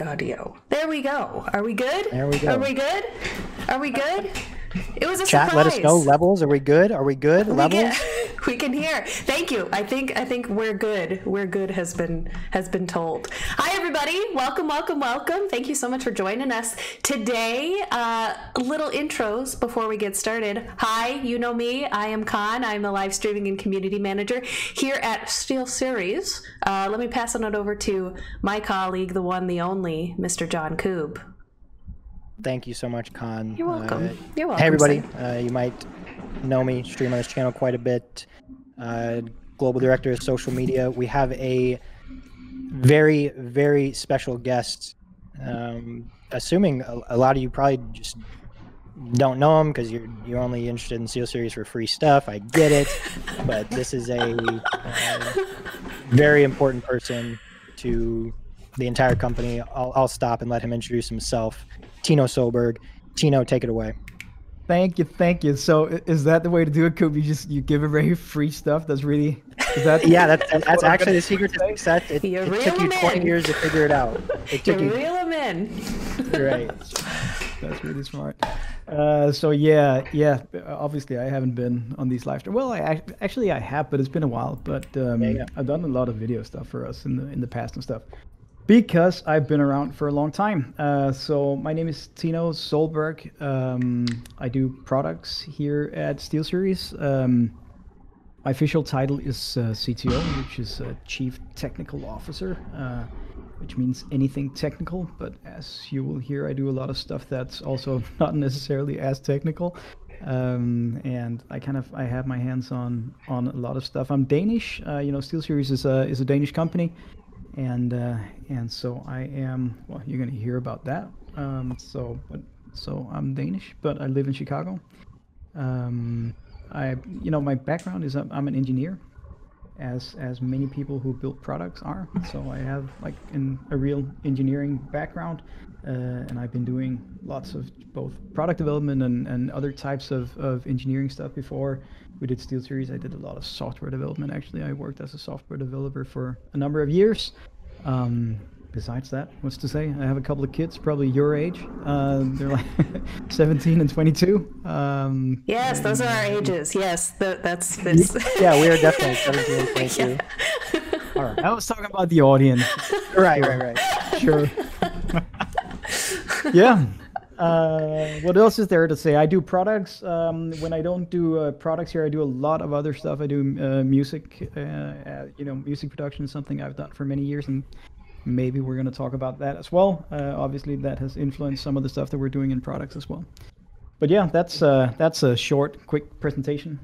Audio. There we go. Are we good? There we go. Are we good? Are we good? It was a Chat, surprise. let us know. Levels, are we good? Are we good? Levels? We can hear. Thank you. I think we're good. We're good has been told. Hi everybody. Welcome. Thank you so much for joining us today. Little intros before we get started. Hi, you know me. I am Con. I'm the live streaming and community manager here at Steelseries. Let me pass on it over to my colleague, the one, the only, Mr. John Koob. Thank you so much, Con. You're welcome. You're welcome. Hey, everybody. You might know me, stream on this channel quite a bit. Global Director of Social Media. We have a very, very special guest. Assuming a lot of you probably just don't know him because you're only interested in Steelseries for free stuff. I get it. But this is a very important person to the entire company. I'll stop and let him introduce himself. Tino Soelberg. Tino, take it away. Thank you. So is that the way to do it, Coop? You give away free stuff? That's really yeah, that's actually the secret to success. It took you 20 years to figure it out. It took you reel them in. You're right. That's really smart. So yeah. Obviously, I haven't been on these live streams. Well, I have, but it's been a while. But I've done a lot of video stuff for us in the past and stuff. Because I've been around for a long time. So my name is Tino Soelberg. I do products here at Steelseries. My official title is CTO, which is Chief Technical Officer, which means anything technical. But as you will hear, I do a lot of stuff that's also not necessarily as technical. And I have my hands on a lot of stuff. I'm Danish. Steelseries is a Danish company. And so I am, well, you're going to hear about that. So I'm Danish, but I live in Chicago. My background is I'm an engineer, as many people who build products are. So I have a real engineering background, and I've been doing lots of both product development and other types of engineering stuff before. We did Steelseries. I did a lot of software development. Actually, I worked as a software developer for a number of years. Besides that, what's to say? I have a couple of kids, probably your age. They're like 17 and 22. Yes, those are our ages. Yes, that's this. Yeah, we are definitely 17 and 22. Yeah. All right. I was talking about the audience. Right. Sure. Yeah. What else is there to say? I do products. When I don't do products here, I do a lot of other stuff. I do music. Music production is something I've done for many years, and maybe we're going to talk about that as well. Obviously, that has influenced some of the stuff that we're doing in products as well. But yeah, that's a short, quick presentation.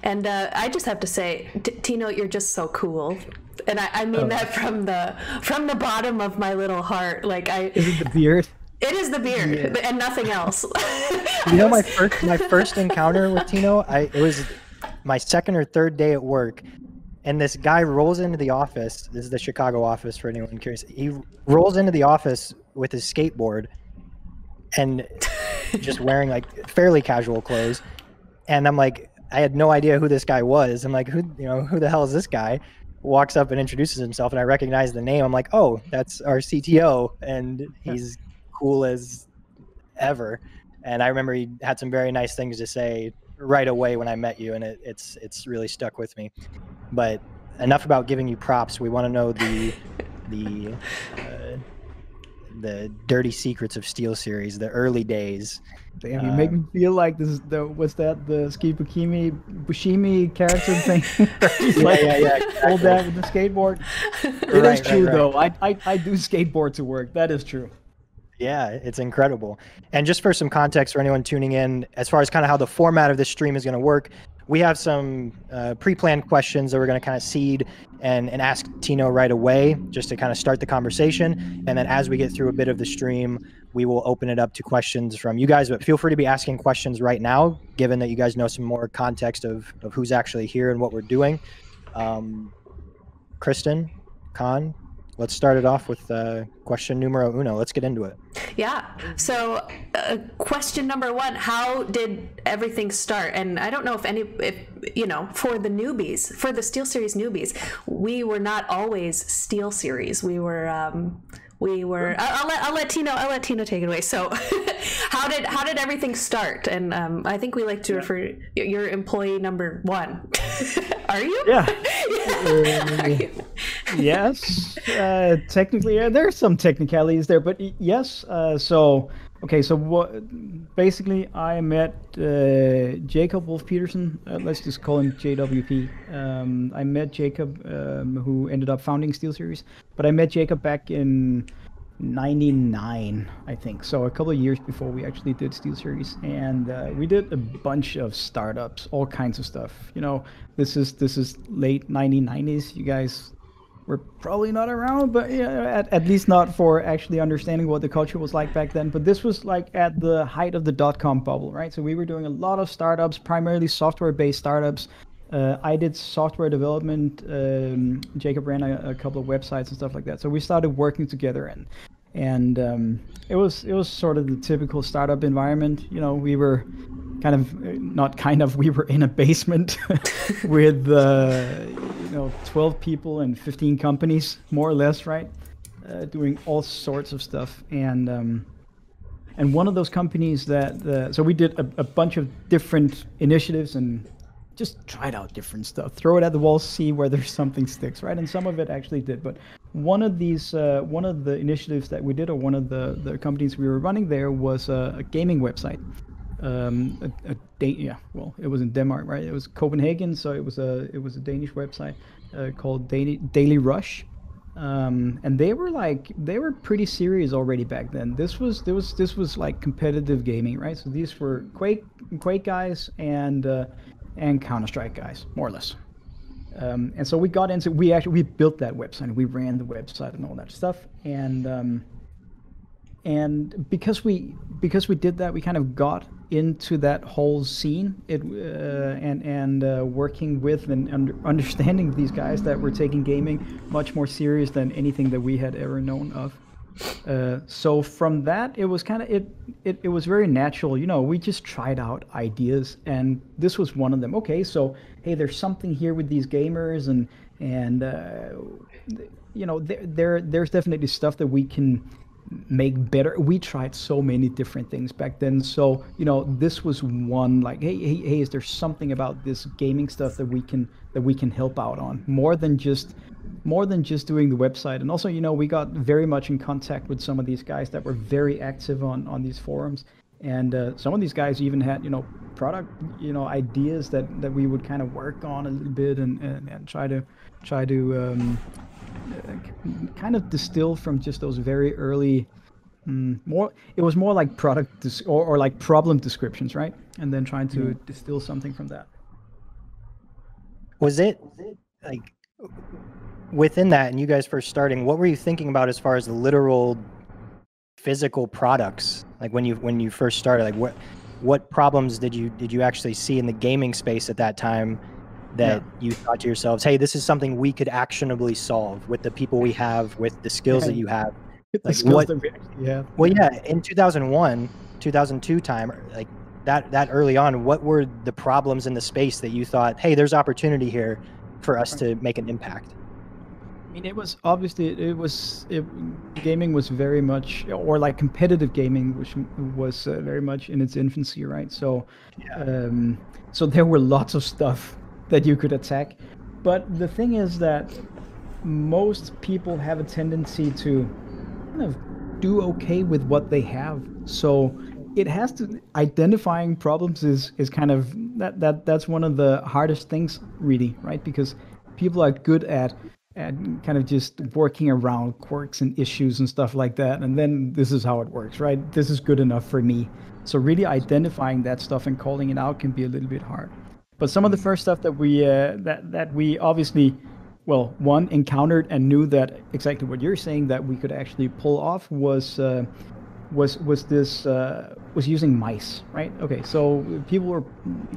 And I just have to say, Tino, you're just so cool. And I mean that from the bottom of my little heart. Is it the beard? It is the beard and nothing else. My first encounter with Tino, it was my second or third day at work, and this guy rolls into the office. This is the Chicago office for anyone curious. He rolls into the office with his skateboard and just wearing fairly casual clothes. And I'm like, I had no idea who this guy was. I'm like, who the hell is this guy? Walks up and introduces himself, and I recognize the name. I'm like, oh, that's our CTO, and he's cool as ever. And I remember he had some very nice things to say right away when I met you, and it's really stuck with me. But enough about giving you props. We want to know the dirty secrets of Steelseries, the early days. Damn, you make me feel like this is the Ski Bushimi character thing. Yeah. Hold that with the skateboard. It is true though. I do skateboard to work. That is true. Yeah, it's incredible. And just for some context for anyone tuning in, as far as kind of how the format of this stream is going to work, we have some pre-planned questions that we're going to kind of seed and ask Tino right away, just to kind of start the conversation. And then as we get through a bit of the stream, we will open it up to questions from you guys. But feel free to be asking questions right now, given that you guys know some more context of who's actually here and what we're doing. Kristen, Con, let's start it off with question numero uno. Let's get into it. Yeah. So question number one, how did everything start? And I don't know if for the newbies, for the Steelseries newbies, we were not always Steelseries. We were we were. I'll let Tino take it away. So, how did everything start? And I think we like to refer your employee number 1. Are you? Yeah. Are you? Yes. Technically, there's some technicalities there, but yes. Basically, I met Jacob Wolf Peterson. Let's just call him JWP. I met Jacob, who ended up founding Steelseries, but I met Jacob back in '99, I think. So a couple of years before we actually did Steelseries, and we did a bunch of startups, all kinds of stuff. You know, this is late 1990s. You guys were probably not around, but yeah, at least not for actually understanding what the culture was like back then. But this was like at the height of the .com bubble, right? So we were doing a lot of startups, primarily software-based startups. I did software development. Jacob ran a couple of websites and stuff like that. So we started working together, and it was sort of the typical startup environment. You know, we were we were in a basement with 12 people and 15 companies, more or less, right? Doing all sorts of stuff, and one of those companies so we did a bunch of different initiatives and just tried out different stuff, throw it at the wall, see whether something sticks, right? And some of it actually did. But one of the initiatives that we did, or one of the companies we were running there, was a gaming website. It was in Denmark, right? It was Copenhagen, so it was a Danish website called Daily Rush, and they were pretty serious already back then. This was like competitive gaming, right? So these were Quake guys and Counter-Strike guys, more or less. And so we built that website, and we ran the website and all that stuff, and because we did that, we kind of got into that whole scene, working with and understanding these guys that were taking gaming much more serious than anything that we had ever known of. So from that, it was kind of it was very natural. You know, we just tried out ideas, and this was one of them. Okay, so hey, there's something here with these gamers, and there's definitely stuff that we can make better. We tried so many different things back then, so this was one, like, hey, is there something about this gaming stuff that we can help out on, more than just doing the website. And also, we got very much in contact with some of these guys that were very active on these forums, and some of these guys even had product ideas that we would kind of work on a little bit and try to kind of distill from just those very early it was more like product or like problem descriptions, right? And then trying to distill something from that. Was it like within that, and you guys first starting, what were you thinking about as far as the literal physical products? Like when you first started, like what problems did you actually see in the gaming space at that time that you thought to yourselves, hey, this is something we could actionably solve with the people we have, with the skills that you have? Like skills that we actually have. Well, yeah, in 2001, 2002 time, like that early on, what were the problems in the space that you thought, hey, there's opportunity here for us to make an impact? I mean, gaming was very much, or like competitive gaming, which was very much in its infancy, right? So, so there were lots of stuff that you could attack, but the thing is that most people have a tendency to kind of do okay with what they have. So it has to, identifying problems is kind of that's one of the hardest things, really, right? Because people are good at kind of just working around quirks and issues and stuff like that, and then this is how it works, right? This is good enough for me. So really identifying that stuff and calling it out can be a little bit hard. But some of the first stuff that we obviously, well, one, encountered and knew that exactly what you're saying that we could actually pull off was using mice, right? Okay, so people were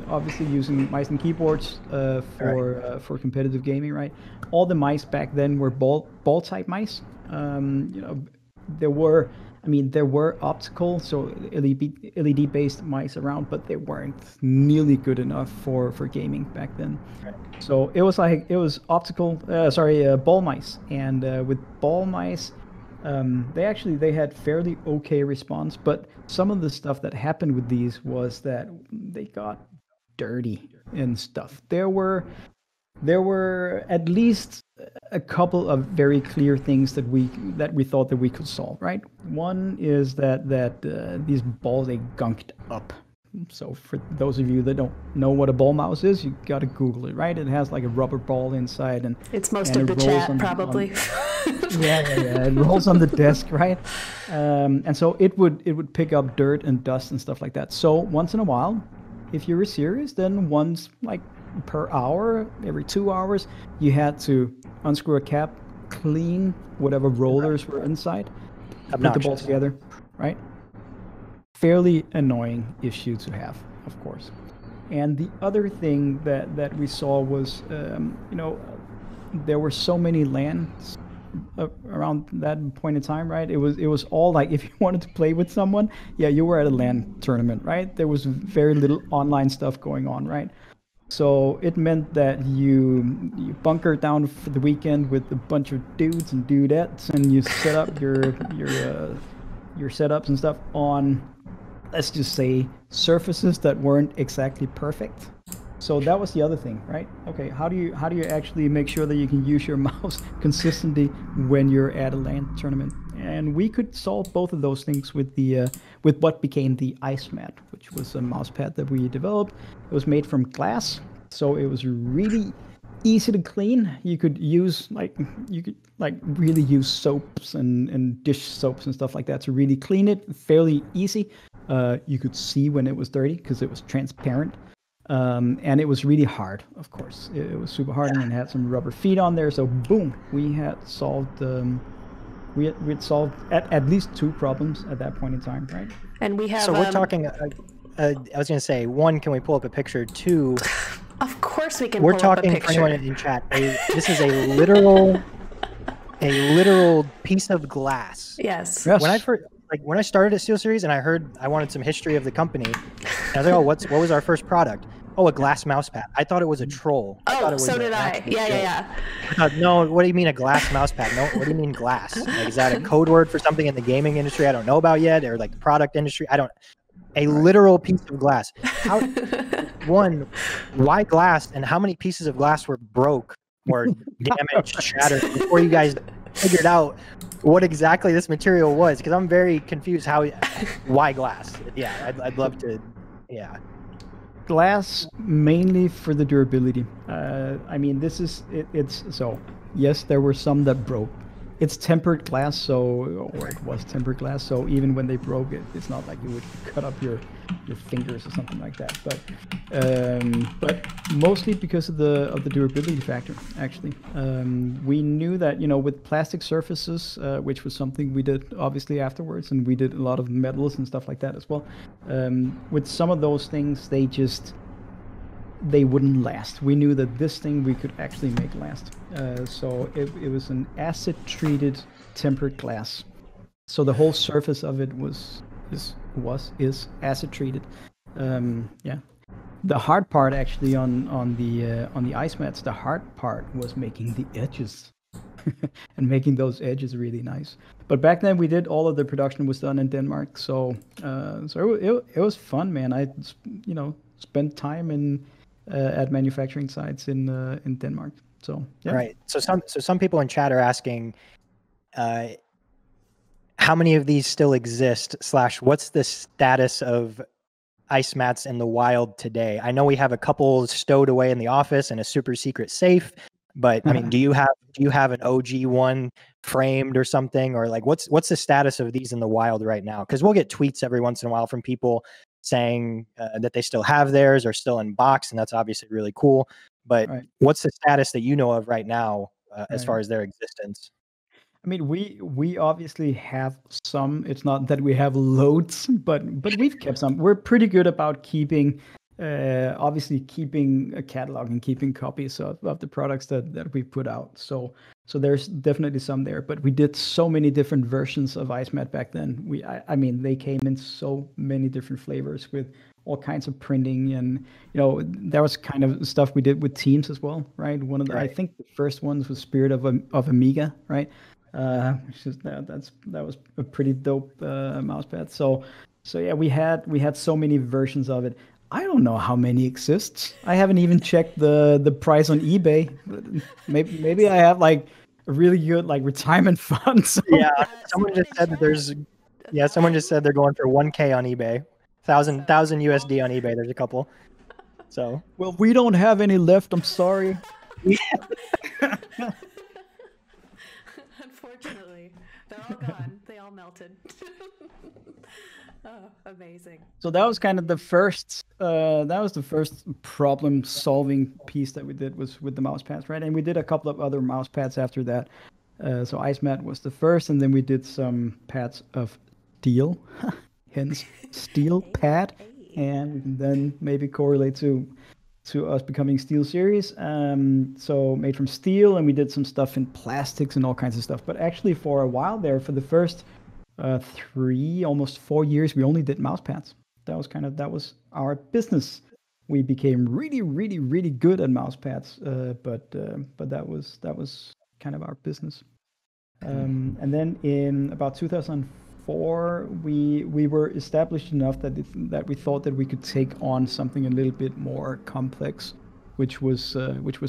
obviously using mice and keyboards for competitive gaming, right? All the mice back then were ball type mice. There were optical, so LED based mice around, but they weren't nearly good enough for gaming back then. Right. So it was optical, ball mice, and with ball mice, They had fairly okay response, but some of the stuff that happened with these was that they got dirty and stuff. There were at least a couple of very clear things that we thought that we could solve. Right. One is that these balls, they gunked up. So for those of you that don't know what a ball mouse is, you got to Google it, right? It has like a rubber ball inside, and it's most of the chat probably. Yeah. It rolls on the desk, right? And so it would pick up dirt and dust and stuff like that. So once in a while, if you were serious, then once like per hour, every 2 hours, you had to unscrew a cap, clean whatever rollers were inside, put the ball together, right? Fairly annoying issue to have, of course. And the other thing that we saw was, there were so many LANs around that point in time, right? It was all like, if you wanted to play with someone, yeah, you were at a LAN tournament, right? There was very little online stuff going on, right? So it meant that you bunker down for the weekend with a bunch of dudes and dudettes, and you set up your setups and stuff on, let's just say, surfaces that weren't exactly perfect. So that was the other thing, right? Okay, how do you actually make sure that you can use your mouse consistently when you're at a LAN tournament? And we could solve both of those things with what became the Ice Mat, which was a mouse pad that we developed. It was made from glass, so it was really easy to clean. You could really use soaps and dish soaps and stuff like that to really clean it. Fairly easy. You could see when it was dirty because it was transparent. And it was really hard, of course. It was super hard, and it had some rubber feet on there. So boom, we had solved we had solved at least 2 problems at that point in time, right? And we have. So we're talking. I was going to say, 1, can we pull up a picture? 2, of course we can. We're talking for anyone in chat. This is a literal piece of glass. Yes. When I started at Steelseries and I heard I wanted some history of the company, I was like, oh, what was our first product? Oh, a glass mouse pad. I thought it was a troll. So did I. Yeah. No, what do you mean a glass mouse pad? No, what do you mean glass? Like, is that a code word for something in the gaming industry I don't know about yet, or like the product industry? A literal piece of glass. One, why glass, and how many pieces of glass were broke or damaged, shattered before you guys figured out what exactly this material was? Because I'm very confused. Why glass? Yeah, I'd love to. Yeah. Glass mainly for the durability. I mean, it's so, yes, there were some that broke. It's tempered glass, or it was tempered glass, so even when they broke it, it's not like you would cut up your fingers or something like that. But mostly because of the durability factor, actually. We knew that, with plastic surfaces, which was something we did obviously afterwards, and we did a lot of metals and stuff like that as well. With some of those things, they wouldn't last. We knew that this thing we could actually make last. So it was an acid-treated tempered glass. So the whole surface of it is acid-treated. Yeah. The hard part actually on the ice mats, the hard part was making the edges and making those edges really nice. But back then we did all of the production was done in Denmark. So it was fun, man. I spent time at manufacturing sites in Denmark. So yeah. Right. So some people in chat are asking, how many of these still exist? / what's the status of ice mats in the wild today? I know we have a couple stowed away in the office in a super secret safe, but I mean, do you have an OG one framed or something, or like what's the status of these in the wild right now? Because we'll get tweets every once in a while from people saying that they still have theirs or still in box, and that's obviously really cool. But what's the status that you know of right now as far as their existence? I mean, we obviously have some. It's not that we have loads, but we've kept some. We're pretty good about keeping a catalog and keeping copies of the products that we put out. So there's definitely some there. But we did so many different versions of Ice Mat back then. I mean, they came in so many different flavors with all kinds of printing, and there was kind of stuff we did with teams as well, right? I think the first ones was Spirit of Amiga, right? That was a pretty dope mouse pad. So yeah, we had so many versions of it. I don't know how many exists. I haven't even checked the price on eBay. Maybe I have like a really good like retirement fund. So. Yeah, someone just said that someone just said they're going for 1K on eBay. 1,000 USD on eBay. There's a couple. So well, we don't have any left. I'm sorry. Unfortunately, they're all gone. They all melted. Oh, amazing. So that was kind of the first. That was the first problem-solving piece that we did was with the mouse pads, right? And we did a couple of other mouse pads after that. So Ice Mat was the first, and then we did some pads of steel, hence steel pad, and then maybe correlate to us becoming Steelseries. So made from steel, and we did some stuff in plastics and all kinds of stuff. But actually, for a while there, for the first 3, almost 4 years, we only did mouse pads. That was our business. We became really, really, really good at mouse pads, but that was kind of our business. And then in about 2004, we were established enough that we thought that we could take on something a little bit more complex, which was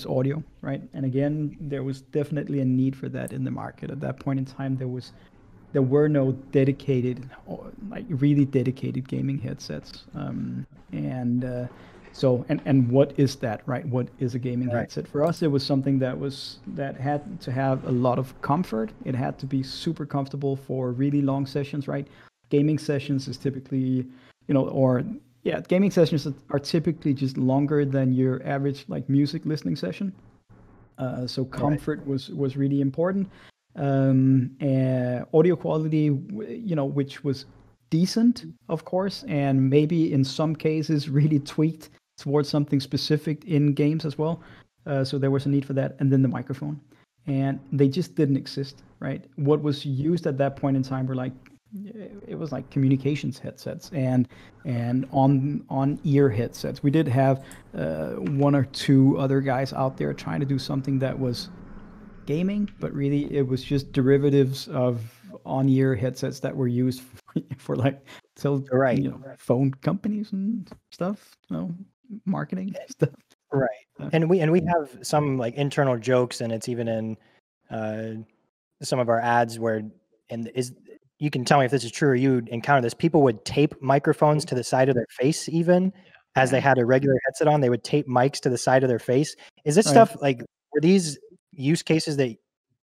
audio, right? And again, there was definitely a need for that in the market at that point in time. There were no dedicated, like really dedicated gaming headsets, So what is that, right? What is a gaming headset? For us, it was something that had to have a lot of comfort. It had to be super comfortable for really long sessions, right? Gaming sessions is typically, gaming sessions are typically just longer than your average like music listening session. So comfort was really important. Audio quality, which was decent, of course, and maybe in some cases really tweaked towards something specific in games as well. So there was a need for that. And then the microphone. And they just didn't exist, right? What was used at that point in time were it was like communications headsets and on-ear headsets. We did have 1 or 2 other guys out there trying to do something that was gaming, but really it was just derivatives of on-ear headsets that were used for phone companies and stuff, marketing stuff. Right. And we have some like internal jokes, and it's even in some of our ads where, you can tell me if this is true or you encounter this, people would tape microphones to the side of their face even as they had a regular headset on. They would tape mics to the side of their face. Is this stuff like, were these use cases that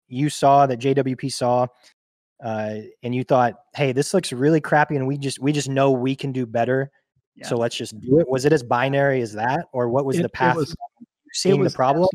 you saw, that JWP saw, and you thought, hey, this looks really crappy and we just know we can do better, so let's just do it? Was it as binary as that, or what was the path seeing the problem?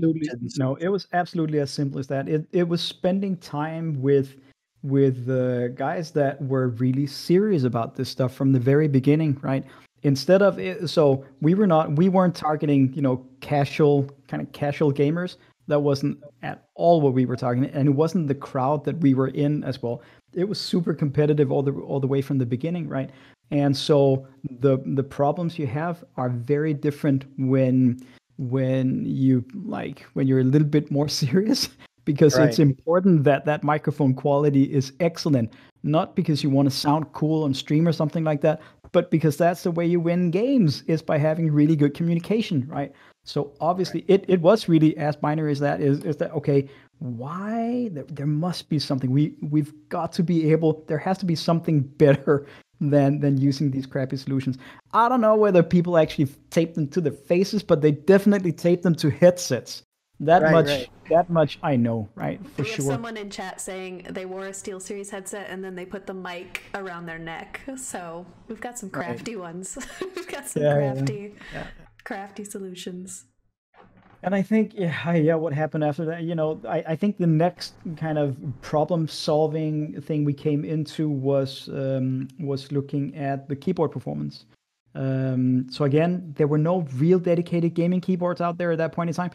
No, it was absolutely as simple as that. It was spending time with the guys that were really serious about this stuff from the very beginning, right? Instead of so we weren't targeting casual gamers. That wasn't at all what we were targeting, and it wasn't the crowd that we were in as well. It was super competitive all the way from the beginning, right? And so the problems you have are very different when you're a little bit more serious, because it's important that microphone quality is excellent, not because you want to sound cool on stream or something like that, but because that's the way you win games, is by having really good communication, right? So obviously it was really as binary as that. Is that okay? Why? There must be something. We've got to be able. There has to be something better than using these crappy solutions. I don't know whether people actually tape them to their faces, but they definitely tape them to headsets. That much I know, right? For sure. Someone in chat saying they wore a Steelseries headset and then they put the mic around their neck. So we've got some crafty ones. We've got some crafty solutions. And I think, what happened after that, I think the next kind of problem-solving thing we came into was looking at the keyboard performance. So again, there were no real dedicated gaming keyboards out there at that point in time.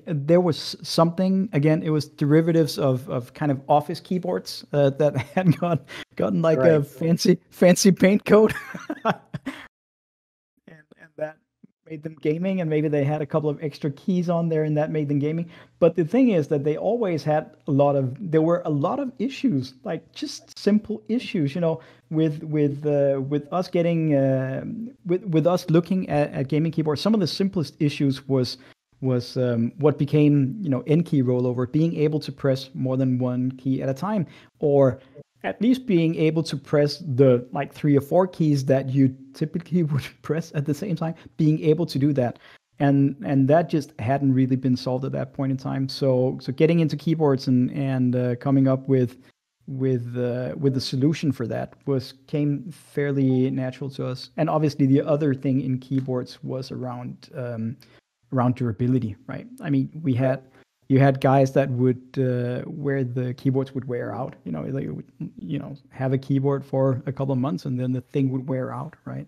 There was something, again, it was derivatives of kind of office keyboards that had gotten like a fancy paint coat. and made them gaming, and maybe they had a couple of extra keys on there and that made them gaming. But the thing is that they always had there were a lot of issues, like just simple issues, with us getting with us looking at gaming keyboards. Some of the simplest issues was what became N key rollover, being able to press more than one key at a time, or at least being able to press the 3 or 4 keys that you typically would press at the same time, being able to do that. And that just hadn't really been solved at that point in time. So getting into keyboards and coming up with the solution for that came fairly natural to us. And obviously the other thing in keyboards was around durability, right? I mean, you had guys that would where the keyboards would wear out. They would have a keyboard for a couple of months and then the thing would wear out, right?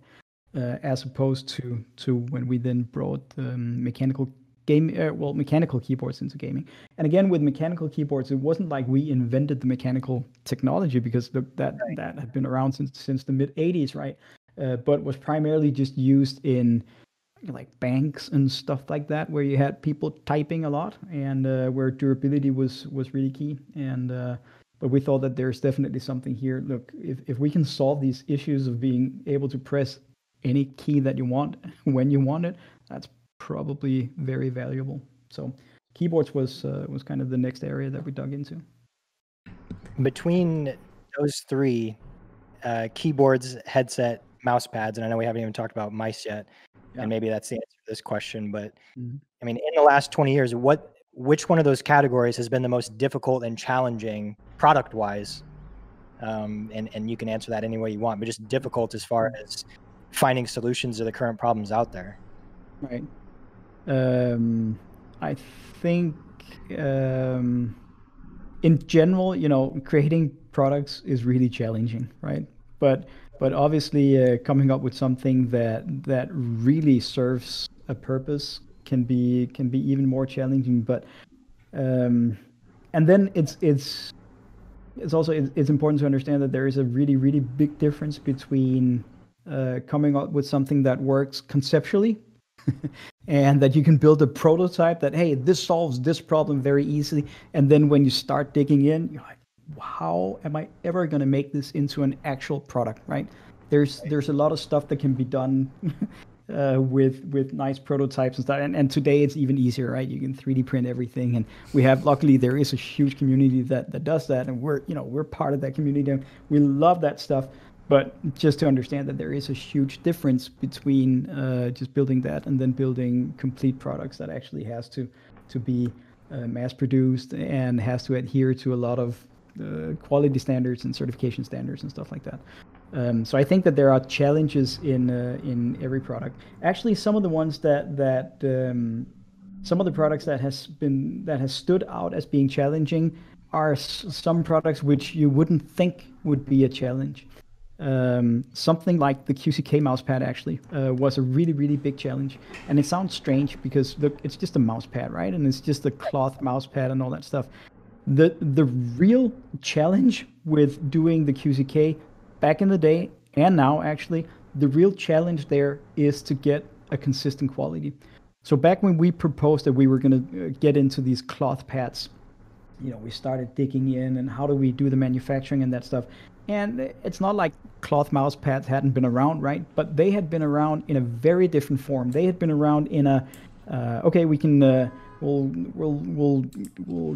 As opposed to when we then brought mechanical keyboards into gaming. And again, with mechanical keyboards, it wasn't like we invented the mechanical technology, because that had been around since the mid '80s, right? But was primarily just used in banks and stuff like that, where you had people typing a lot, and where durability was really key. And but we thought that there's definitely something here. Look, if we can solve these issues of being able to press any key that you want when you want it, that's probably very valuable. So keyboards was kind of the next area that we dug into. Between those three, keyboards, headset, mouse pads, and I know we haven't even talked about mice yet. Yeah. And maybe that's the answer to this question, but I mean, in the last 20 years, which one of those categories has been the most difficult and challenging product-wise? And you can answer that any way you want, but just difficult as far as finding solutions to the current problems out there. Right. I think in general, creating products is really challenging, right? But obviously, coming up with something that really serves a purpose can be even more challenging. But and then it's also important to understand that there is a really, really big difference between coming up with something that works conceptually and that you can build a prototype that, hey, this solves this problem very easily, and then when you start digging in, you're like, how am I ever going to make this into an actual product, right? There's a lot of stuff that can be done with nice prototypes and stuff. And today it's even easier, right? You can 3D print everything. And luckily there is a huge community that does that. And we're part of that community. And we love that stuff. But just to understand that there is a huge difference between just building that and then building complete products that actually has to be mass produced and has to adhere to a lot of quality standards and certification standards and stuff like that. So I think that there are challenges in every product. Actually, some of the ones some of the products that has stood out as being challenging are some products which you wouldn't think would be a challenge. Something like the QCK mousepad actually was a really, really big challenge. And it sounds strange because look, it's just a mousepad, right? And it's just a cloth mousepad and all that stuff. The real challenge with doing the QCK back in the day and now, actually, the real challenge there is to get a consistent quality. So back when we proposed that we were going to get into these cloth pads, we started digging in and how do we do the manufacturing and that stuff. And it's not like cloth mouse pads hadn't been around, right? But they had been around in a very different form. They had been around in a, okay, we can, we'll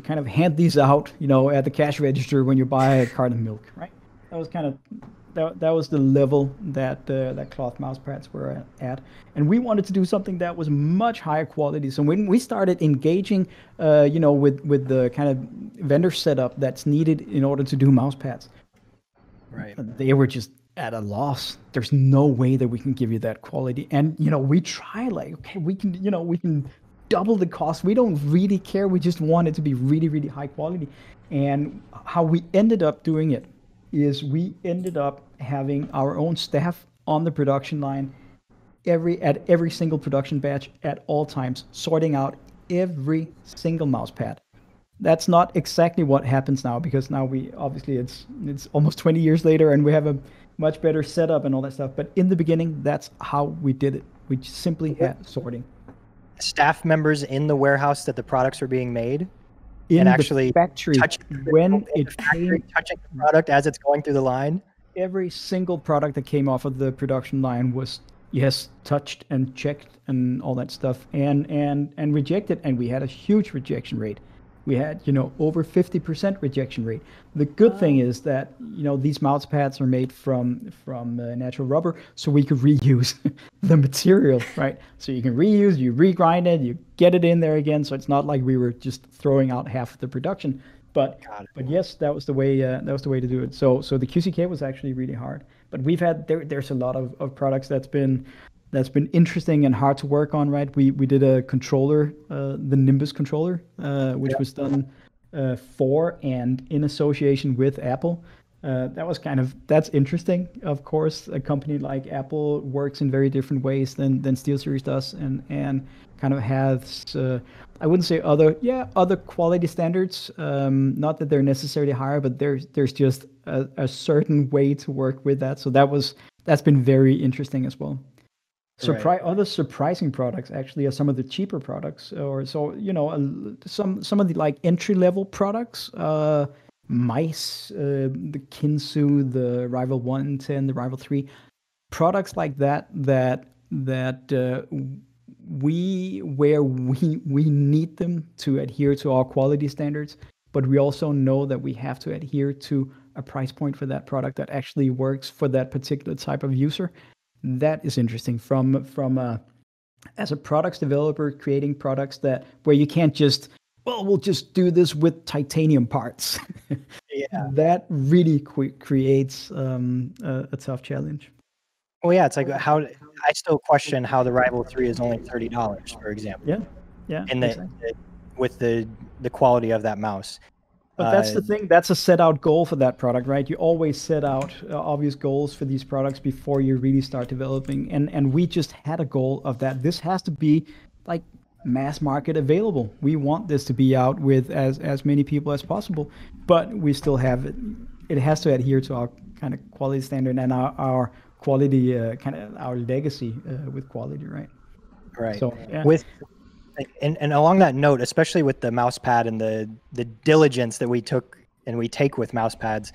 kind of hand these out, at the cash register when you buy a carton of milk, right? That was kind of, that was the level that that cloth mouse pads were at. And we wanted to do something that was much higher quality. So when we started engaging, with the kind of vendor setup that's needed in order to do mouse pads, right, they were just at a loss. There's no way that we can give you that quality. And we try, like, okay, we can double the cost. We don't really care. We just want it to be really, really high quality. And how we ended up doing it is we ended up having our own staff on the production line at every single production batch at all times, sorting out every single mouse pad. That's not exactly what happens now, because now we obviously it's almost 20 years later and we have much better setup and all that stuff. But in the beginning, that's how we did it. We simply had sorting. Staff members in the warehouse that the products were being made, In and the actually factory, when it came, touching the product as it's going through the line. every single product that came off of the production line was touched and checked and all that stuff, and rejected. And we had a huge rejection rate. We had, over 50% rejection rate. The good thing is that, these mouse pads are made from natural rubber, so we could reuse the material, right? So you can reuse, you regrind it, you get it in there again. So it's not like we were just throwing out half of the production. But yes, that was the way to do it. So the QCK was actually really hard. But we've had there's a lot of products that's been interesting and hard to work on, right? We did a controller, the Nimbus controller, which was done for and in association with Apple. That's interesting. Of course, a company like Apple works in very different ways than Steelseries does, and kind of has I wouldn't say other quality standards. Not that they're necessarily higher, but there's just a certain way to work with that. So that's been very interesting as well. Other surprising products actually are some of the cheaper products, or some of the like entry level products, mice, the Kinsu, the Rival 110, the Rival 3, products like that we need them to adhere to our quality standards, but we also know that we have to adhere to a price point for that product that actually works for that particular type of user. That is interesting from as a products developer, creating products where you can't just, we'll just do this with titanium parts. Yeah, that really creates a tough challenge. Well, yeah, it's like how I still question how the Rival 3 is only $30, for example. Yeah. And with the quality of that mouse. But that's the thing. That's a set out goal for that product, right? You always set out obvious goals for these products before you really start developing. And we just had a goal of that. This has to be like mass market available. We want this to be out with as many people as possible, but we still have it. It has to adhere to our kind of quality standard and our quality, kind of our legacy with quality, right? Right. So, yeah. And along that note, especially with the mouse pad and the diligence that we took and we take with mouse pads,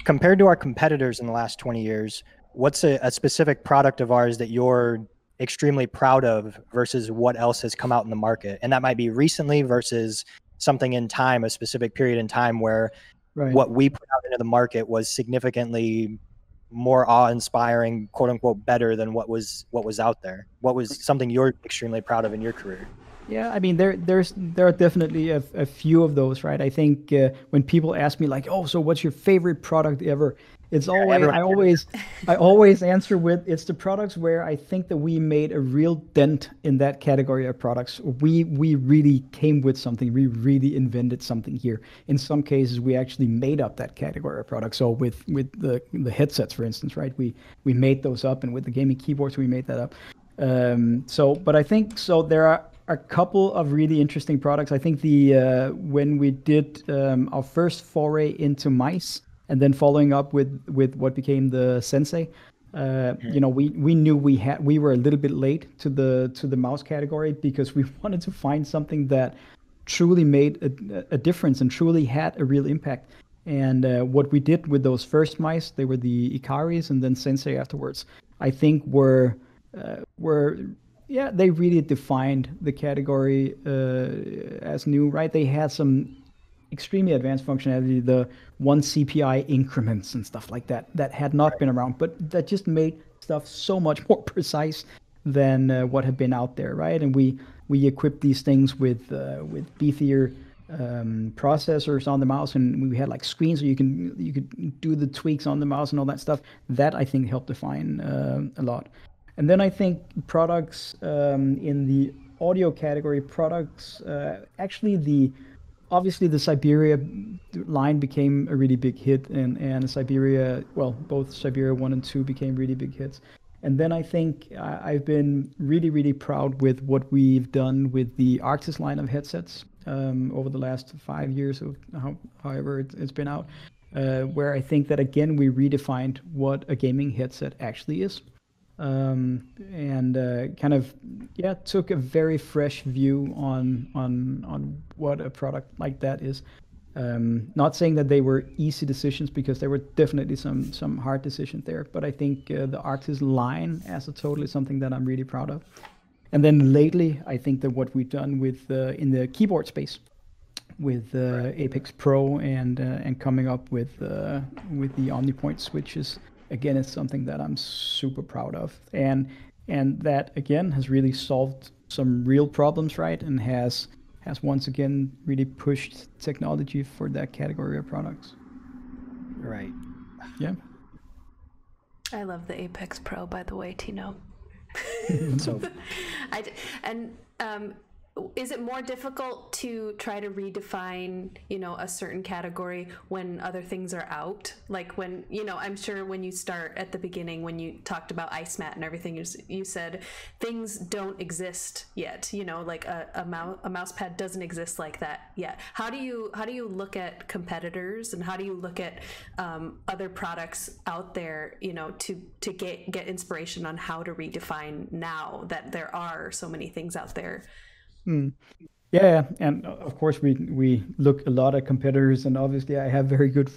compared to our competitors in the last 20 years, what's a specific product of ours that you're extremely proud of versus what else has come out in the market? And that might be recently versus something in time, a specific period in time where what we put out into the market was significantly more awe-inspiring, quote unquote, better than what was out there. What was something you're extremely proud of in your career? Yeah, I mean, there are definitely a few of those, right? I think when people ask me like, oh, so what's your favorite product ever? It's always, I always answer with, it's the products where I think that we made a real dent in that category of products. We really came with something. We really invented something here. In some cases, we actually made up that category of products. So with the headsets, for instance, right? We made those up, and with the gaming keyboards, we made that up. But I think so. There are a couple of really interesting products. I think when we did our first foray into mice, and then following up with what became the Sensei, we knew we were a little bit late to the mouse category because we wanted to find something that truly made a difference and truly had a real impact. And what we did with those first mice, they were the Ikaris and then Sensei afterwards, I think were they really defined the category as new, right? They had some extremely advanced functionality, the 1 CPI increments and stuff like that had not been around, but that just made stuff so much more precise than what had been out there, right? And we equipped these things with beefier processors on the mouse, and we had like screens so you could do the tweaks on the mouse and all that stuff. That I think helped define a lot. And then I think products in the audio category, obviously the Siberia line became a really big hit, and Siberia, well, both Siberia 1 and 2 became really big hits. And then I think I've been really, really proud with what we've done with the Arctis line of headsets over the last 5 years, of however it's been out. where I think that again we redefined what a gaming headset actually is, and kind of took a very fresh view on what a product like that is. Not saying that they were easy decisions, because there were definitely some hard decisions there, but I think the Arctis line as a total is something that I'm really proud of. And then lately, I think that what we've done with in the keyboard space, with Apex Pro and coming up with the OmniPoint switches, again, is something that I'm super proud of, and that again has really solved some real problems, right? And has once again really pushed technology for that category of products. Right. Yeah. I love the Apex Pro, by the way, Tino. So, is it more difficult to try to redefine, a certain category when other things are out? Like when, I'm sure when you start at the beginning, when you talked about Ice Mat and everything, you said things don't exist yet, like a mouse pad doesn't exist like that yet. How do you look at competitors, and how do you look at other products out there, to get inspiration on how to redefine now that there are so many things out there? Yeah, and of course we look a lot at competitors, and obviously I have very good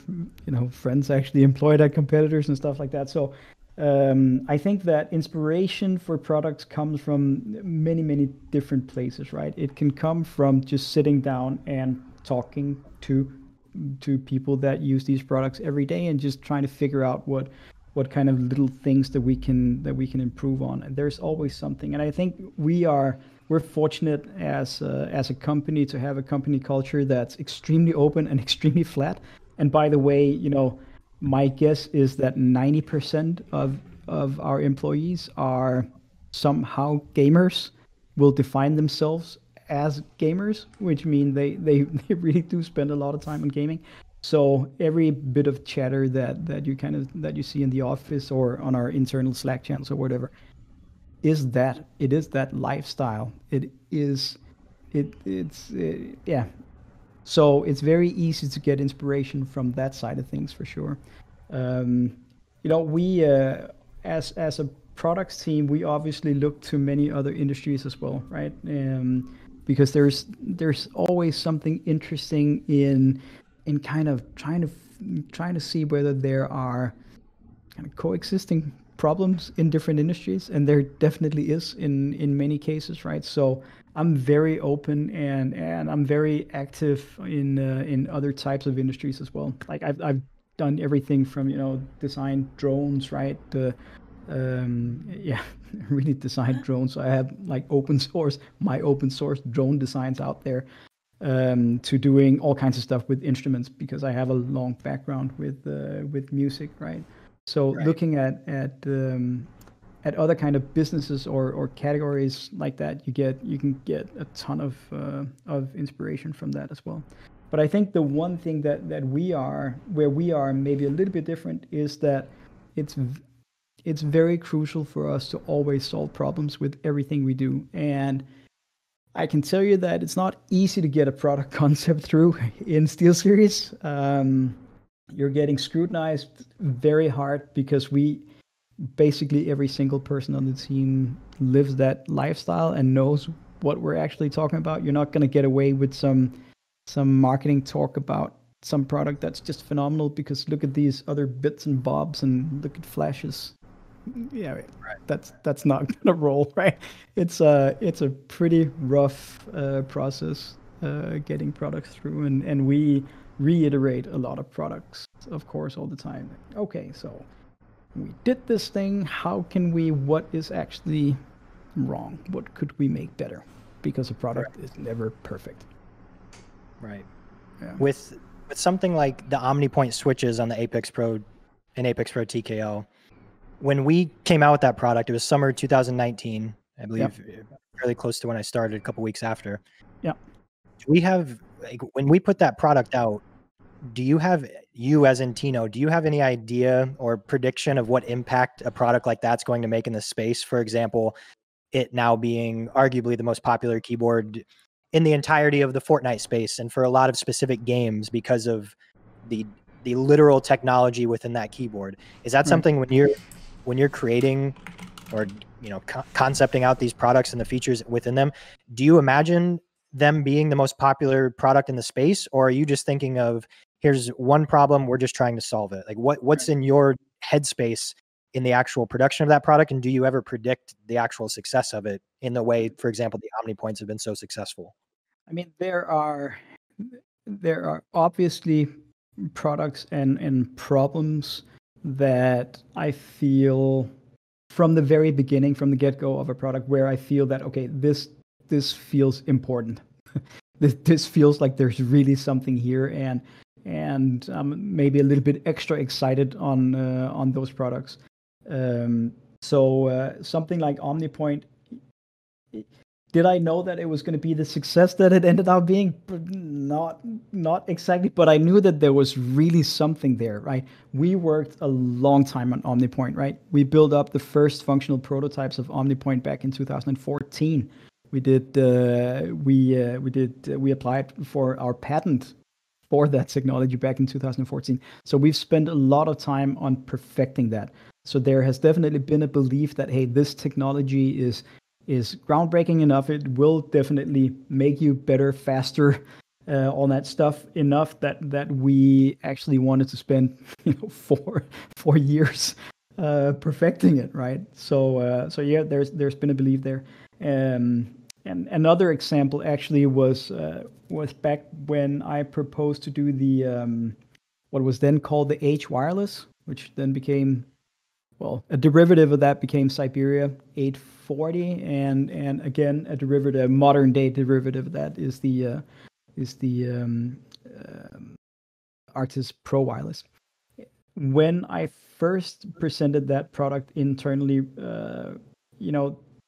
friends actually employed at competitors and stuff like that. So I think that inspiration for products comes from many different places, right? It can come from just sitting down and talking to people that use these products every day, and just trying to figure out what kind of little things that we can improve on. And there's always something. And I think we're fortunate as a company to have a company culture that's extremely open and extremely flat. And by the way, my guess is that 90% of our employees are somehow gamers, will define themselves as gamers, which mean they really do spend a lot of time on gaming. So every bit of chatter that you see in the office or on our internal Slack channels or whatever is that lifestyle. Yeah. So it's very easy to get inspiration from that side of things for sure. We as a products team, we obviously look to many other industries as well, right? Because there's always something interesting in kind of trying to see whether there are kind of coexisting problems in different industries, and there definitely is in many cases, right? So I'm very open and I'm very active in other types of industries as well. Like I've done everything from design drones, right? Really design drones. So I have like my open source drone designs out there, to doing all kinds of stuff with instruments, because I have a long background with music, right? So looking at other kind of businesses or categories like that, you can get a ton of inspiration from that as well. But I think the one thing that we are maybe a little bit different is that it's very crucial for us to always solve problems with everything we do. And I can tell you that it's not easy to get a product concept through in Steelseries. You're getting scrutinized very hard, because basically every single person on the team lives that lifestyle and knows what we're actually talking about. You're not going to get away with some marketing talk about some product that's just phenomenal, because look at these other bits and bobs and look at flashes. Yeah, that's not gonna roll, right? It's a pretty rough process getting products through, and we reiterate a lot of products, of course, all the time. Okay, so we did this thing. What is actually wrong? What could we make better? Because a product is never perfect. Right. Yeah. With something like the OmniPoint switches on the Apex Pro and Apex Pro TKO, when we came out with that product, it was summer 2019, I believe, fairly close to when I started, a couple weeks after. Yeah. We have, when we put that product out, you as in Tino, do you have any idea or prediction of what impact a product like that's going to make in the space? For example, it now being arguably the most popular keyboard in the entirety of the Fortnite space, and for a lot of specific games because of the the literal technology within that keyboard. Is that something when you're creating or concepting out these products and the features within them, do you imagine them being the most popular product in the space, or are you just thinking of, here's one problem, we're just trying to solve it? Like what's in your headspace in the actual production of that product, and do you ever predict the actual success of it in the way, for example, the OmniPoints have been so successful? I mean, there are obviously products and problems that I feel from the very beginning, from the get-go of a product, where I feel that, okay, this feels important. This feels like there's really something here, and maybe a little bit extra excited on those products. So something like OmniPoint, did I know that it was going to be the success that it ended up being? Not exactly, but I knew that there was really something there, right? We worked a long time on OmniPoint, right? We built up the first functional prototypes of OmniPoint back in 2014. We applied for our patent for that technology back in 2014. So we've spent a lot of time on perfecting that. So there has definitely been a belief that, hey, this technology is groundbreaking enough. It will definitely make you better, faster, all that stuff, enough that we actually wanted to spend 4 years perfecting it, right? So yeah, there's been a belief there. And another example actually was back when I proposed to do the what was then called the H wireless, which then became, well, a derivative of that became Siberia 840, and again a derivative, modern day derivative of that is the Arctis Pro wireless. When I first presented that product internally,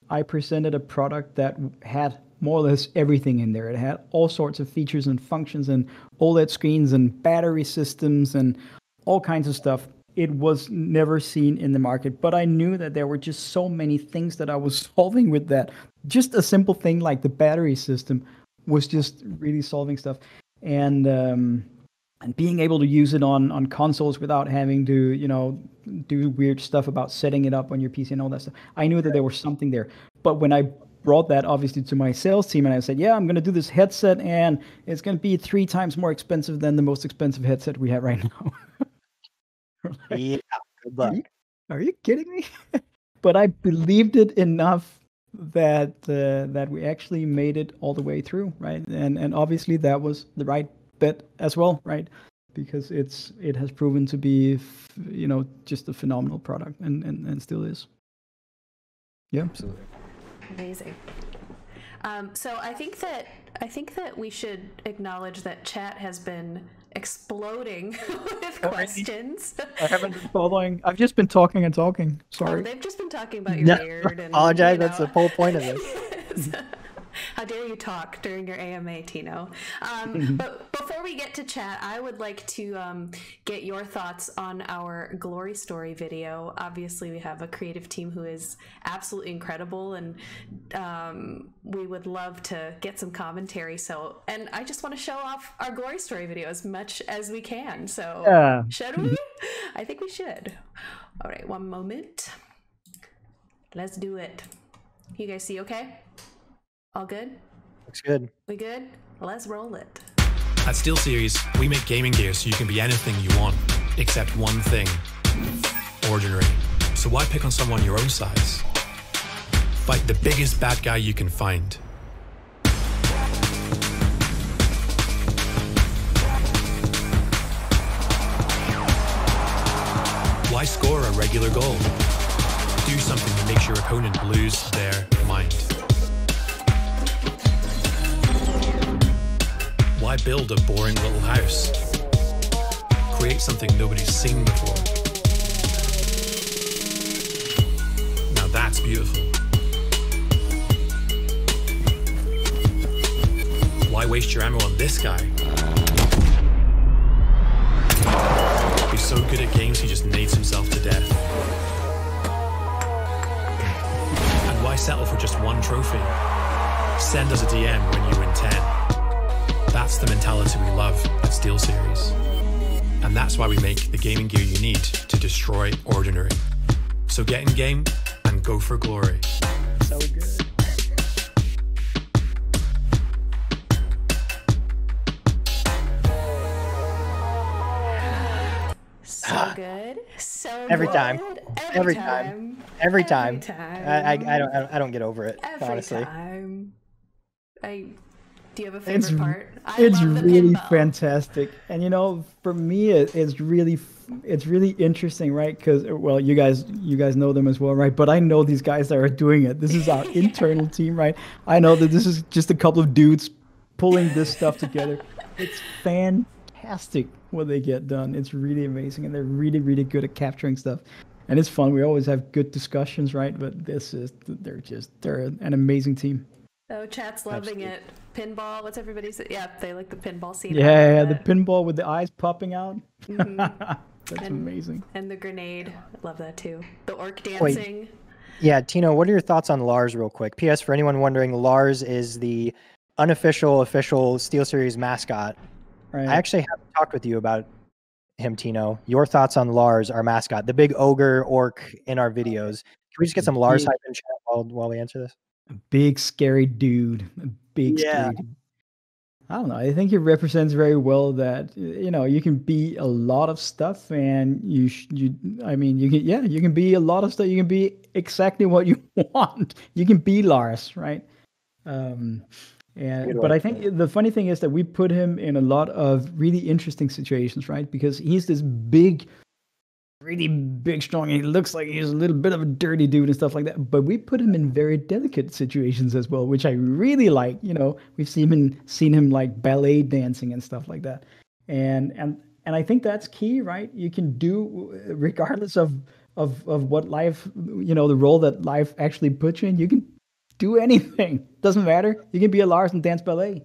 I presented a product that had more or less everything in there. It had all sorts of features and functions and OLED screens and battery systems and all kinds of stuff. It was never seen in the market, but I knew that there were just so many things that I was solving with that. Just a simple thing like the battery system was just really solving stuff. And being able to use it on consoles without having to, do weird stuff about setting it up on your PC and all that stuff. I knew that there was something there. But when I brought that obviously to my sales team and I said, yeah, I'm going to do this headset and it's going to be 3 times more expensive than the most expensive headset we have right now. Like, yeah, good luck. Are you kidding me? But I believed it enough that we actually made it all the way through, right? And obviously that was the right bet as well, right? Because it has proven to be, just a phenomenal product and still is. Yeah, absolutely. Amazing. So I think that we should acknowledge that chat has been exploding with questions. I haven't been following. I've just been talking and talking. Sorry. They've just been talking about your beard. And, apologize. That's the whole point of this. How dare you talk during your AMA, Tino? But before we get to chat, I would like to get your thoughts on our Glory Story video. Obviously, we have a creative team who is absolutely incredible, and we would love to get some commentary. And I just want to show off our Glory Story video as much as we can. So, should we? I think we should. All right, one moment. Let's do it. You guys see okay? All good? Looks good. We good? Let's roll it. At Steelseries, we make gaming gear so you can be anything you want, except one thing: ordinary. So why pick on someone your own size? Fight the biggest bad guy you can find. Why score a regular goal? Do something that makes your opponent lose their mind. Why build a boring little house? Create something nobody's seen before. Now that's beautiful. Why waste your ammo on this guy? He's so good at games he just nades himself to death. And why settle for just one trophy? Send us a DM when you win 10. That's the mentality we love at Steelseries. And that's why we make the gaming gear you need to destroy ordinary. So get in game and go for glory. So good. So good. So Every good. time. Every time. Every time. I don't get over it. Every honestly. time. Do you have a favorite part? It's love the really pinball. fantastic, and you know, for me, it's really interesting, right? Because well, you guys know them as well, right? But I know these guys that are doing it. This is our internal team, right? I know that this is just a couple of dudes pulling this stuff together. It's fantastic what they get done. It's really amazing, and they're really good at capturing stuff, and it's fun. We always have good discussions, right? But they're an amazing team. Oh, chat's loving it. Pinball. What's everybody say? Yeah, they like the pinball scene. Yeah, the pinball with the eyes popping out. Mm-hmm. That's amazing. And the grenade. I love that too. The orc dancing. Wait. Yeah, Tino, what are your thoughts on Lars real quick? P.S. For anyone wondering, Lars is the official Steelseries mascot. Right. I actually haven't talked with you about him, Tino. Your thoughts on Lars, our mascot, the big ogre orc in our videos. Can we just get some Lars hype in chat while we answer this? A big scary dude. Scary dude. I don't know. I think he represents very well that, you know, you can be a lot of stuff, and you can be a lot of stuff. You can be exactly what you want. You can be Lars, right? But I think the funny thing is that we put him in a lot of really interesting situations, right? Because he's this big, really big, strong, and he looks like he's a little bit of a dirty dude and stuff like that. But we put him in very delicate situations as well, which I really like. You know, we've seen him like ballet dancing and stuff like that. And I think that's key, right? You can do, regardless of what life, you know, the role that life actually puts you in, you can do anything. Doesn't matter. You can be a Lars and dance ballet.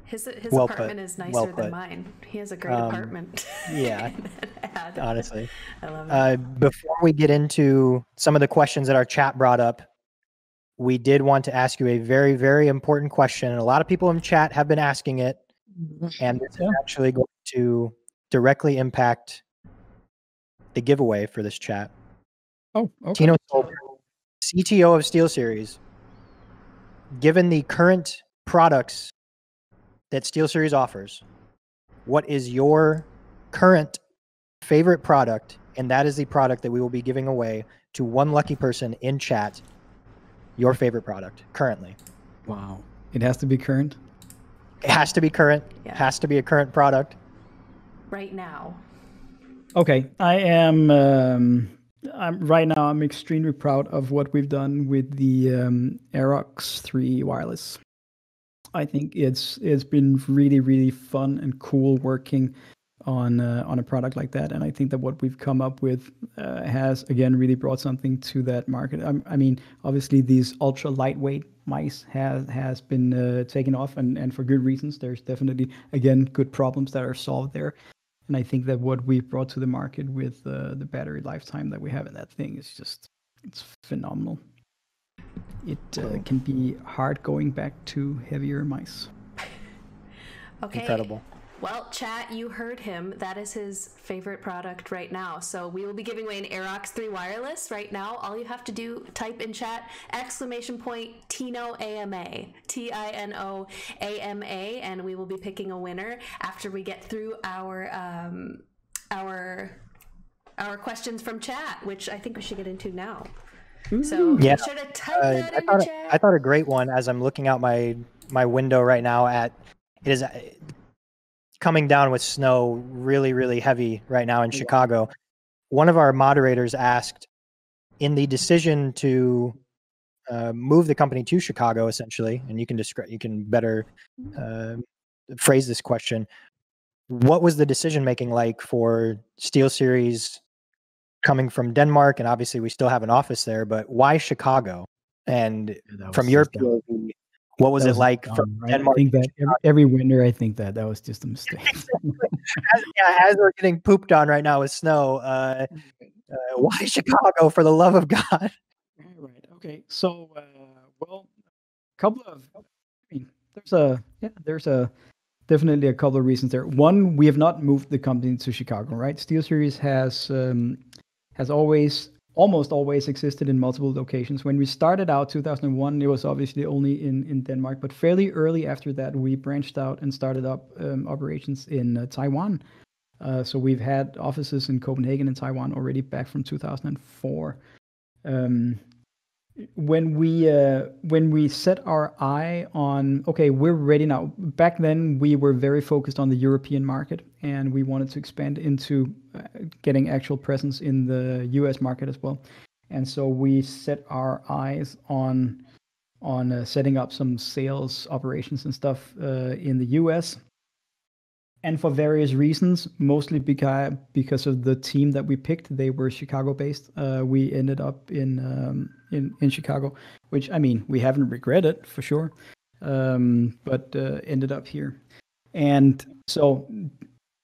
His apartment is nicer than mine. He has a great apartment. Yeah, honestly. I love it. Before we get into some of the questions that our chat brought up, we did want to ask you a very, very important question. And a lot of people in chat have been asking it. And this is actually going to directly impact the giveaway for this chat. Oh, okay. Tino Soelberg, CTO of Steelseries, given the current products that Steelseries offers, what is your current favorite product? And that is the product that we will be giving away to one lucky person in chat. Your favorite product currently. Wow. It has to be current? It has to be current. Yeah. It has to be a current product. Right now. Okay. I'm extremely proud of what we've done with the Airox 3 wireless. I think it's been really, really fun and cool working on a product like that, and I think that what we've come up with has again really brought something to that market. I mean, obviously these ultra lightweight mice has been taken off, and for good reasons. There's definitely again good problems that are solved there, and I think that what we've brought to the market with the battery lifetime that we have in that thing is it's phenomenal. It can be hard going back to heavier mice. Okay. Incredible. Well, chat, you heard him. That is his favorite product right now. So we will be giving away an Airox 3 wireless right now. All you have to do, type in chat, !Tino AMA, TINO AMA, and we will be picking a winner after we get through our questions from chat, which I think we should get into now. So yeah, be sure to type that in the chat. I thought a great one as I'm looking out my window right now at it is coming down with snow really, really heavy right now in Chicago. One of our moderators asked, in the decision to move the company to Chicago, essentially, and you can better phrase this question. What was the decision making like for Steelseries coming from Denmark? And obviously we still have an office there, but why Chicago? And from your POV, what was it like from Denmark? I think that every winter, I think that was just a mistake. as we're getting pooped on right now with snow, why Chicago, for the love of God? Right. Okay. So, well, a couple of, I mean, there's a definitely a couple of reasons there. One, we have not moved the company to Chicago, right? Steelseries has almost always existed in multiple locations. When we started out 2001, it was obviously only in Denmark, but fairly early after that, we branched out and started up operations in Taiwan. So we've had offices in Copenhagen and Taiwan already back from 2004. When we set our eye on, okay, we're ready now. Back then, we were very focused on the European market, and we wanted to expand into getting actual presence in the US market as well. And so we set our eyes on setting up some sales operations and stuff in the US. And for various reasons, mostly because of the team that we picked, they were Chicago-based. We ended up in Chicago, which, I mean, we haven't regretted for sure, but ended up here. And so,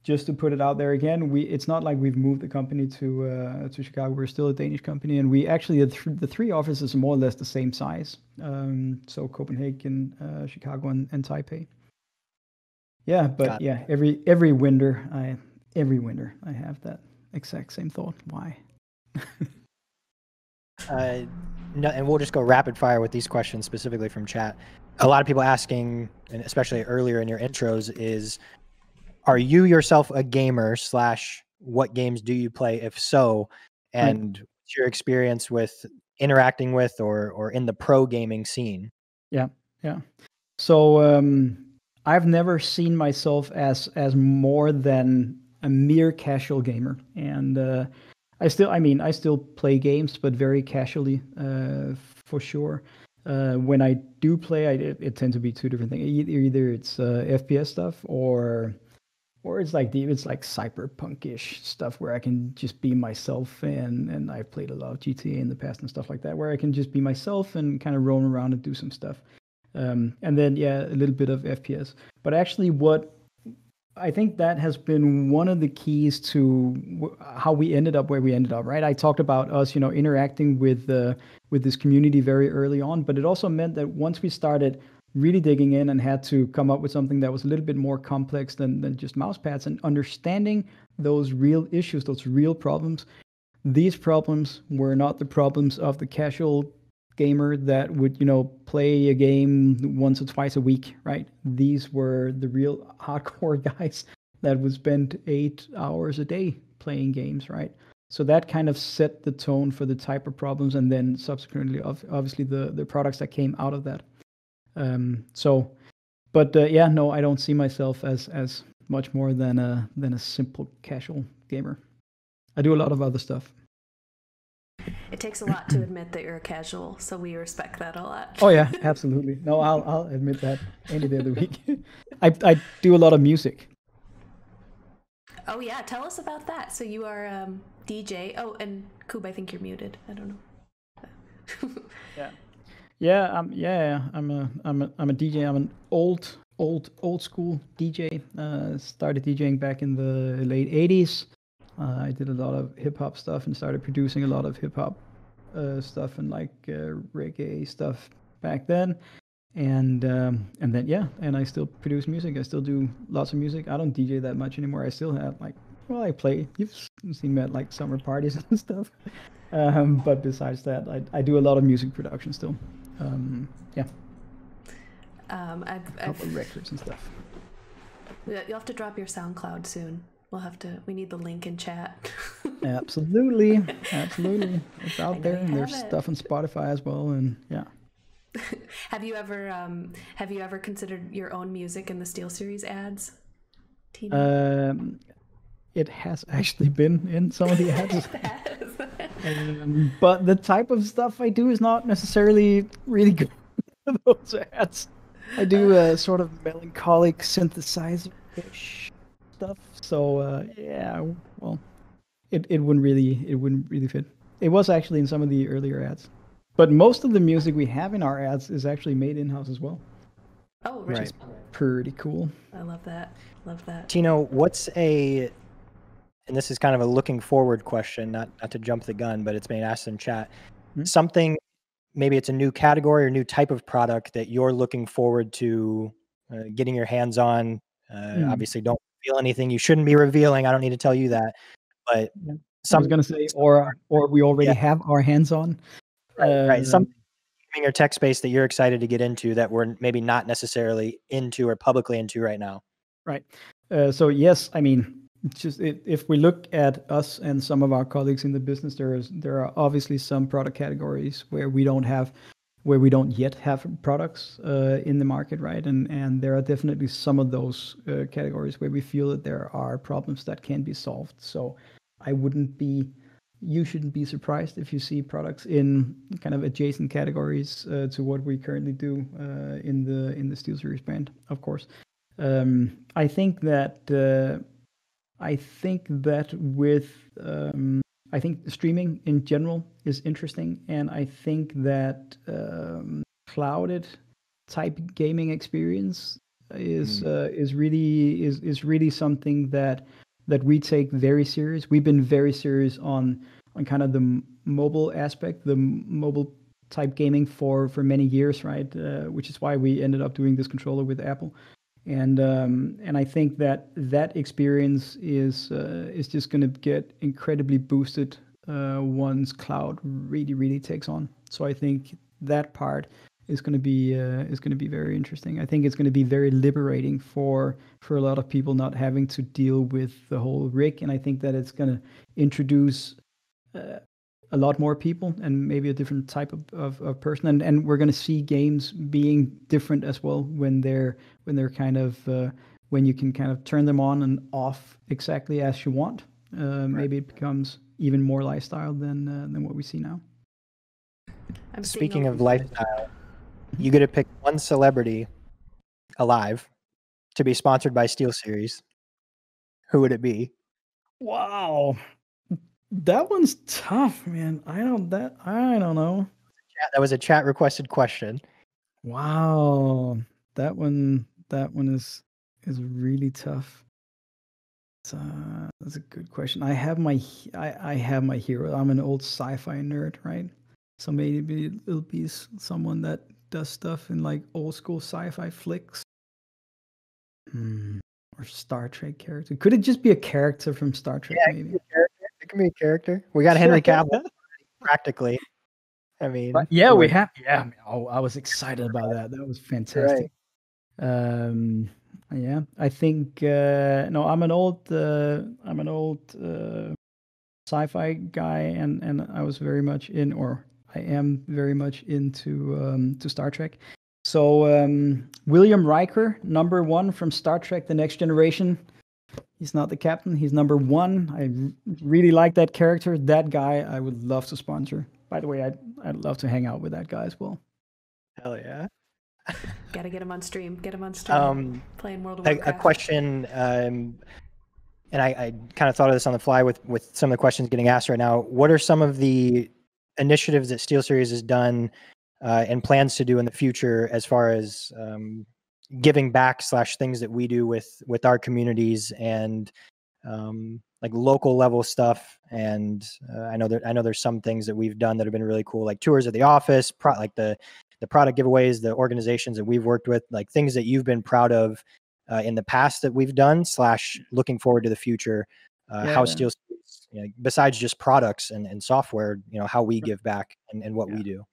just to put it out there again, it's not like we've moved the company to Chicago. We're still a Danish company, and we actually the three offices are more or less the same size. So Copenhagen, Chicago, and Taipei. Yeah, but yeah, every winter I have that exact same thought. Why? No, and we'll just go rapid fire with these questions specifically from chat. A lot of people asking, and especially earlier in your intros, is, are you yourself a gamer / what games do you play? If so, and what's your experience with interacting with or in the pro gaming scene? Yeah. So I've never seen myself as more than a mere casual gamer, and I still play games, but very casually, for sure. When I do play, it tends to be two different things. Either it's FPS stuff, or it's like cyberpunk-ish stuff where I can just be myself. And I've played a lot of GTA in the past and stuff like that, where I can just be myself and kind of roam around and do some stuff. And then, yeah, a little bit of FPS. But actually, what I think that has been one of the keys to how we ended up where we ended up, right? I talked about us, interacting with this community very early on, but it also meant that once we started really digging in and had to come up with something that was a little bit more complex than just mouse pads, and understanding those real issues, those real problems. These problems were not the problems of the casual gamer that would, play a game once or twice a week, right? These were the real hardcore guys that would spend 8 hours a day playing games, right? So that kind of set the tone for the type of problems, and then subsequently, obviously, the products that came out of that. No, I don't see myself as much more than a simple casual gamer. I do a lot of other stuff. It takes a lot to admit that you're a casual, so we respect that a lot. Oh yeah, absolutely. No, I'll admit that any day of the week. I do a lot of music. Oh yeah, tell us about that. So you are DJ. Oh, and Koob, I think you're muted. I don't know. Yeah. I'm a DJ. I'm an old school DJ. Started DJing back in the late 80s. I did a lot of hip hop stuff and started producing a lot of hip hop stuff and reggae stuff back then. And then I still produce music. I still do lots of music. I don't DJ that much anymore. I still have I play. You've seen me at summer parties and stuff. But besides that, I do a lot of music production still. A couple of records and stuff. You'll have to drop your SoundCloud soon. We need the link in chat. Absolutely. It's out there, and there's stuff on Spotify as well, and yeah. Have you ever considered your own music in the Steelseries ads, Tino? It has actually been in some of the ads. But the type of stuff I do is not necessarily really good for those ads. I do a sort of melancholic synthesizer-ish stuff. So it wouldn't really fit. It was actually in some of the earlier ads. But most of the music we have in our ads is actually made in-house as well. Oh, right. Which is pretty cool. I love that. Tino, and this is kind of a looking forward question, not to jump the gun, but it's being asked in chat. Mm-hmm. Something, maybe it's a new category or new type of product that you're looking forward to getting your hands on Obviously, don't reveal anything you shouldn't be revealing. I don't need to tell you that. But I was going to say, or we already have our hands on. Right. Something in your tech space that you're excited to get into that we're maybe not necessarily into or publicly into right now. Right. So yes, I mean, just if we look at us and some of our colleagues in the business, there are obviously some product categories where we don't yet have products in the market, right? And there are definitely some of those categories where we feel that there are problems that can be solved. So you shouldn't be surprised if you see products in kind of adjacent categories to what we currently do in the Steelseries brand, of course. I think that streaming in general is interesting, and I think that clouded type gaming experience is really something that we take very serious. We've been very serious on kind of the mobile aspect, the mobile type gaming for many years, right? Which is why we ended up doing this controller with Apple. And I think that experience is just going to get incredibly boosted once cloud really takes on. So I think that part is going to be very interesting. I think it's going to be very liberating for a lot of people not having to deal with the whole rig, and I think that it's going to introduce a lot more people and maybe a different type of person, and we're going to see games being different as well when they're kind of when you can kind of turn them on and off exactly as you want. Maybe it becomes even more lifestyle than what we see now. Speaking of lifestyle, you get to pick one celebrity alive to be sponsored by Steelseries. Who would it be? Wow. That one's tough, man. I don't know. That was a chat requested question. Wow. That one is really tough. That's a good question. I have my hero. I'm an old sci-fi nerd, right? So maybe it'll be someone that does stuff in like old school sci-fi flicks. Or Star Trek character. Could it just be a character from Star Trek? Yeah, maybe. It can be a character. We got Henry Cavill, practically. I mean, yeah, we have. Yeah, oh, I was excited about that. That was fantastic. Right. Yeah, I think no, I'm an old sci-fi guy, and I was very much I am very much into Star Trek. So William Riker, number 1 from Star Trek: The Next Generation. He's not the captain. He's number 1. I really like that character. That guy, I would love to sponsor. By the way, I'd love to hang out with that guy as well. Hell yeah! Gotta get him on stream. Playing World of Warcraft. A question, and I kind of thought of this on the fly with some of the questions getting asked right now. What are some of the initiatives that Steelseries has done and plans to do in the future as far as giving back / things that we do with our communities and like local level stuff? And I know there's some things that we've done that have been really cool, like tours of the office, like the product giveaways, the organizations that we've worked with, like things that you've been proud of in the past that we've done / looking forward to the future. How Steelseries, besides just products and software, how we give back and what we do.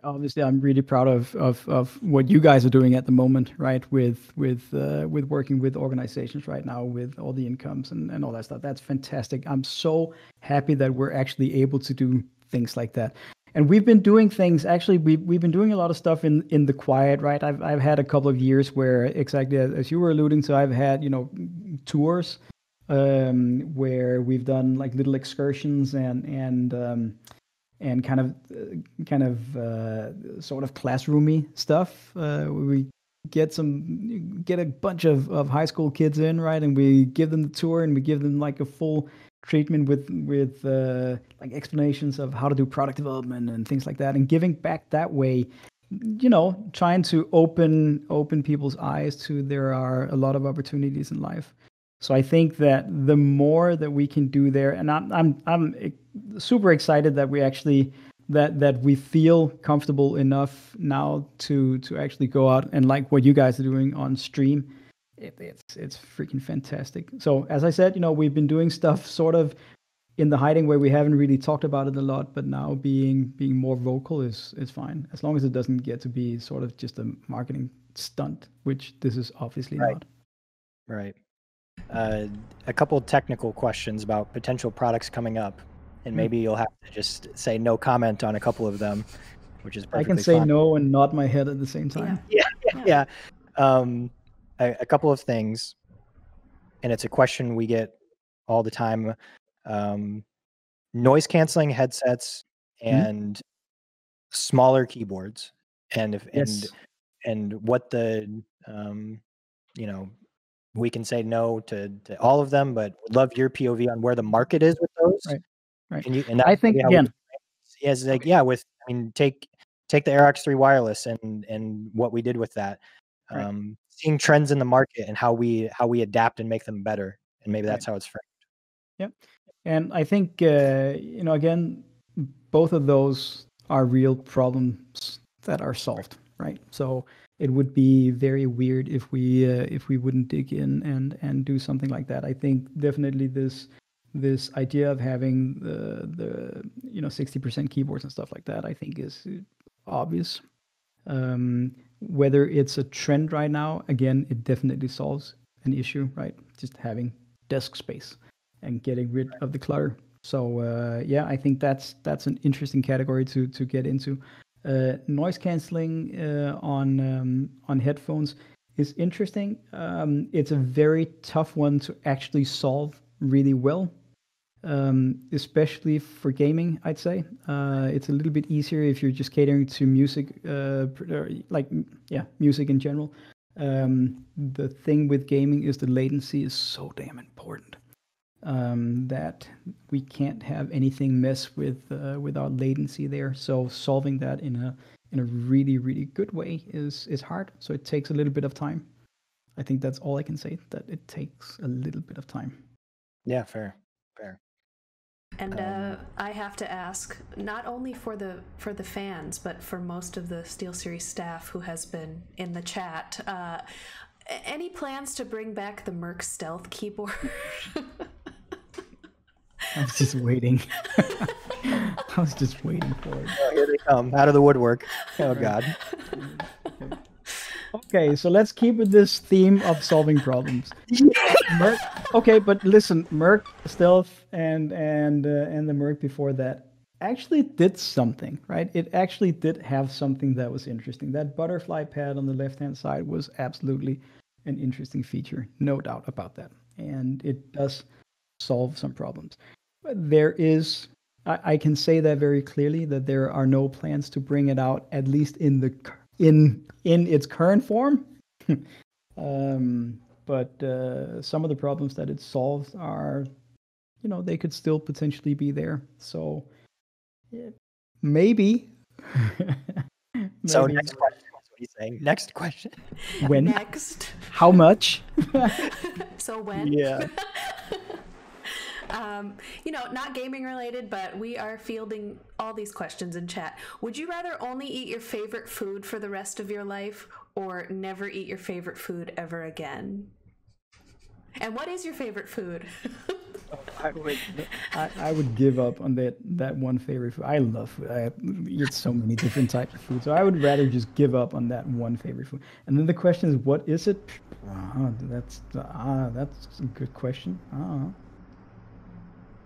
Obviously, I'm really proud of what you guys are doing at the moment, right? With working with organizations right now, with all the incomes and all that stuff. That's fantastic. I'm so happy that we're actually able to do things like that. And we've been doing things. Actually, we've been doing a lot of stuff in the quiet, right? I've had a couple of years where, exactly as you were alluding to, I've had tours where we've done like little excursions and kind of sort of classroomy stuff. We get a bunch of high school kids in, right, and we give them the tour and we give them like a full treatment with like explanations of how to do product development and things like that, and giving back that way, trying to open people's eyes to there are a lot of opportunities in life. So I think that the more that we can do there, and I'm super excited that we actually that we feel comfortable enough now to actually go out and like what you guys are doing on stream it's freaking fantastic. So as I said, we've been doing stuff sort of in the hiding where we haven't really talked about it a lot, but now being more vocal is fine, as long as it doesn't get to be sort of just a marketing stunt, which this is obviously not. Right. A couple of technical questions about potential products coming up, and maybe you'll have to just say no comment on a couple of them, which is perfectly I can say fine. no and nod my head at the same time. Yeah. A couple of things, and it's a question we get all the time. Noise canceling headsets and smaller keyboards, and what the we can say no to all of them, but would love your POV on where the market is with those. Right. And I think again, take the Airox 3 wireless and what we did with that. Seeing trends in the market and how we adapt and make them better, and maybe that's how it's framed. Yeah, and I think again, both of those are real problems that are solved, right? So it would be very weird if we wouldn't dig in and do something like that. I think definitely this idea of having the 60% keyboards and stuff like that, I think is obvious. Whether it's a trend right now, again, it definitely solves an issue, right? Just having desk space and getting rid of the clutter. So I think that's an interesting category to get into. Noise canceling on headphones is interesting. It's a very tough one to actually solve really well, especially for gaming, I'd say. It's a little bit easier if you're just catering to music, music in general. The thing with gaming is the latency is so damn important. That we can't have anything mess with our latency there. So solving that in a really, really good way is hard. So it takes a little bit of time. I think that's all I can say, that it takes a little bit of time. Yeah, fair. And I have to ask, not only for the fans, but for most of the Steelseries staff who has been in the chat, any plans to bring back the Merc stealth keyboard? I was just waiting. I was just waiting for it. Oh, here they come, out of the woodwork. Oh, God. Okay, so let's keep with this theme of solving problems. Merc, okay, but listen, Merc Stealth and the Merc before that actually did something, right? It actually did have something that was interesting. That butterfly pad on the left-hand side was absolutely an interesting feature, no doubt about that. And it does solve some problems. There is, I can say that very clearly, that there are no plans to bring it out, at least in its current form. But some of the problems that it solves are, they could still potentially be there. So maybe. So next question. That's what he's saying. Next question. When? Next. How much? So when? Yeah. Not gaming related, but we are fielding all these questions in chat. Would you rather only eat your favorite food for the rest of your life, or never eat your favorite food ever again? And what is your favorite food? I would give up on that one favorite food. I love food. I eat so many different types of food. So I would rather just give up on that one favorite food. And then the question is, what is it? That's a good question.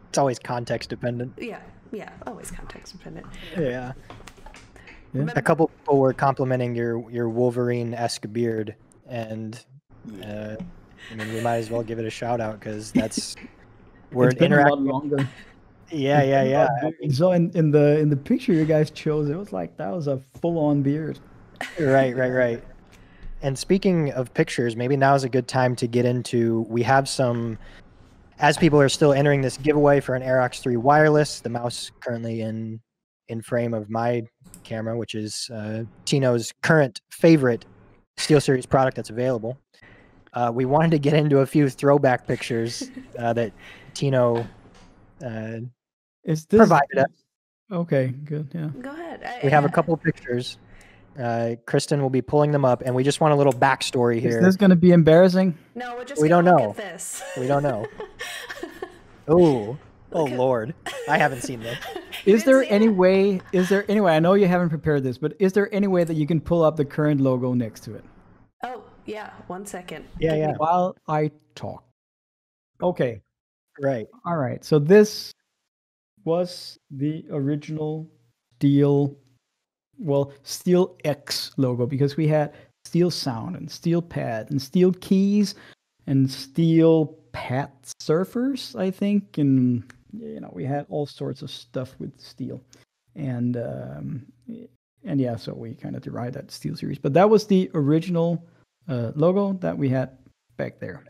It's always context dependent. Yeah, always context dependent. Yeah. A couple people were complimenting your Wolverine-esque beard, and we might as well give it a shout out, because that's we're it's been a lot longer. Yeah. So in the picture you guys chose, it was like that was a full-on beard. Right. And speaking of pictures, maybe now is a good time to get into. We have some. As people are still entering this giveaway for an Airox 3 wireless, the mouse currently in frame of my camera, which is Tino's current favorite Steelseries product that's available. We wanted to get into a few throwback pictures that Tino provided us. Okay, good. Yeah. Go ahead. We have a couple pictures Kristen will be pulling them up, and we just want a little backstory here. Is this going to be embarrassing? No, we're just We gonna don't look know. at this. We don't know. Oh Lord, I haven't seen this. Is there any way? I know you haven't prepared this, but is there any way that you can pull up the current logo next to it? Oh, yeah. 1 second. Yeah. While I talk. Okay. Right. All right. So this was the original Steel X logo, because we had Steel Sound and Steel Pad and Steel Keys and Steel Pad Surfers, I think, and we had all sorts of stuff with steel, and yeah, so we kind of derived that Steelseries, but that was the original logo that we had back there.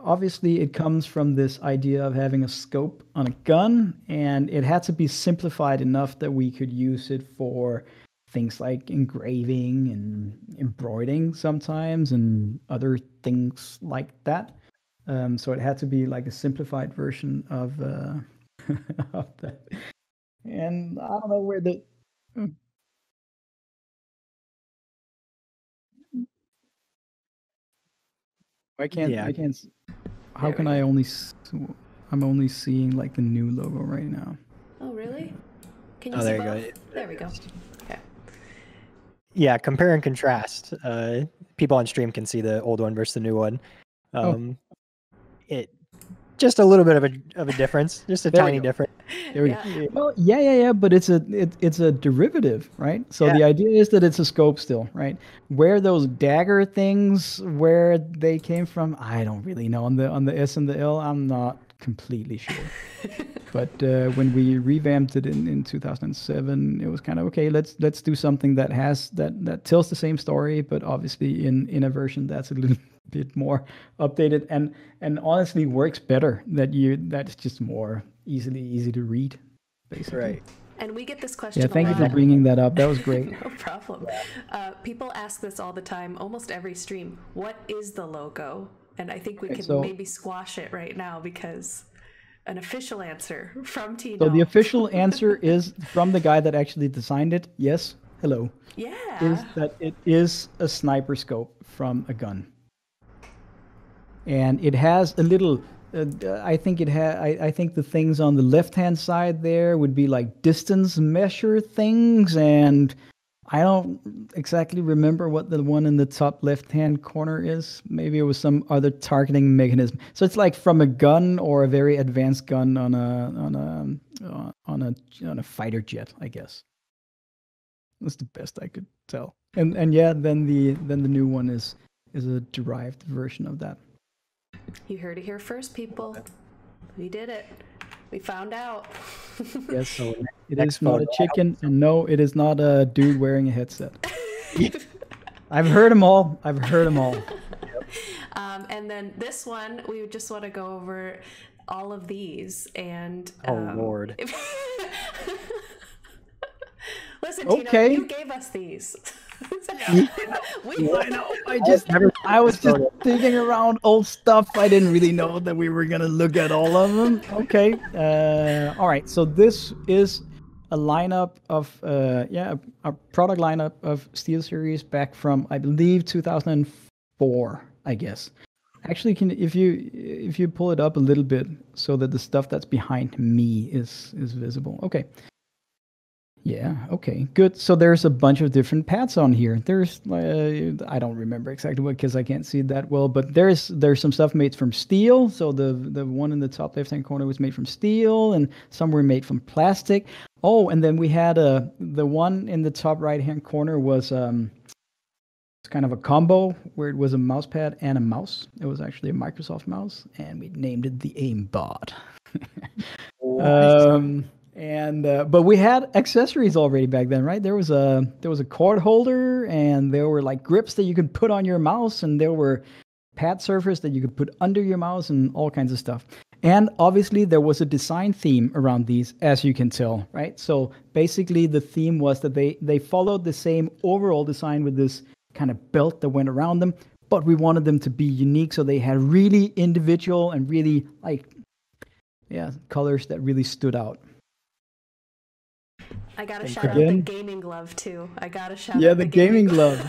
Obviously, it comes from this idea of having a scope on a gun, and it had to be simplified enough that we could use it for things like engraving and embroidering sometimes and other things like that. So it had to be like a simplified version of of that. And I don't know where the I can't. How can I only? I'm only seeing like the new logo right now. Oh, really? Can you Oh, see there you both? go. There we go. Okay. Yeah, compare and contrast. People on stream can see the old one versus the new one. It just a little bit of a difference, just a tiny difference. There we go. Well, yeah, but it's a derivative, right? So the idea is that it's a scope still, right? Where those dagger things, where they came from, I don't really know. On the S and the L, I'm not completely sure. But when we revamped it in 2007, it was kind of okay. Let's do something that has that tells the same story, but obviously in a version that's a little bit more updated and honestly works better. That's just more easy to read, basically. Right. And we get this question. Yeah, thank you for bringing that up. That was great. No problem. People ask this all the time, almost every stream. What is the logo? And I think we can maybe squash it right now, because an official answer from Tino. So the official answer is from the guy that actually designed it. Yes, hello. Yeah. Is that it is a sniper scope from a gun. And it has a little, I think the things on the left-hand side there would be like distance measure things, and I don't exactly remember what the one in the top left-hand corner is. Maybe it was some other targeting mechanism. So it's like from a gun or a very advanced gun on a fighter jet, I guess. That's the best I could tell. And yeah, then the new one is a derived version of that. You heard it here first, people. We did it. We found out. Yes, so it is not a chicken, and no, it is not a dude wearing a headset. I've heard them all. And then this one, we just want to go over all of these. And oh Lord. Listen, Tino, okay. you gave us these. I know. I was just digging around old stuff. I didn't really know that we were gonna look at all of them. Okay. All right. So this is a lineup of a product lineup of Steelseries back from, I believe, 2004. I guess. Actually, if you pull it up a little bit so that the stuff that's behind me is visible. Okay. Yeah, okay, good. So there's a bunch of different pads on here. There's, I don't remember exactly what, because I can't see it that well, but there's some stuff made from steel. So the one in the top left-hand corner was made from steel, and some were made from plastic. Oh, and then we had the one in the top right-hand corner was kind of a combo where it was a mouse pad and a mouse. It was actually a Microsoft mouse, and we named it the aimbot. But we had accessories already back then, right? There was a cord holder, and there were like grips that you could put on your mouse, and there were pad surfers that you could put under your mouse, and all kinds of stuff. And obviously there was a design theme around these, as you can tell, right? So basically the theme was that they followed the same overall design with this kind of belt that went around them, but we wanted them to be unique, so they had really individual and really colors that really stood out. I gotta shout out the gaming glove too. I gotta shout out the gaming glove.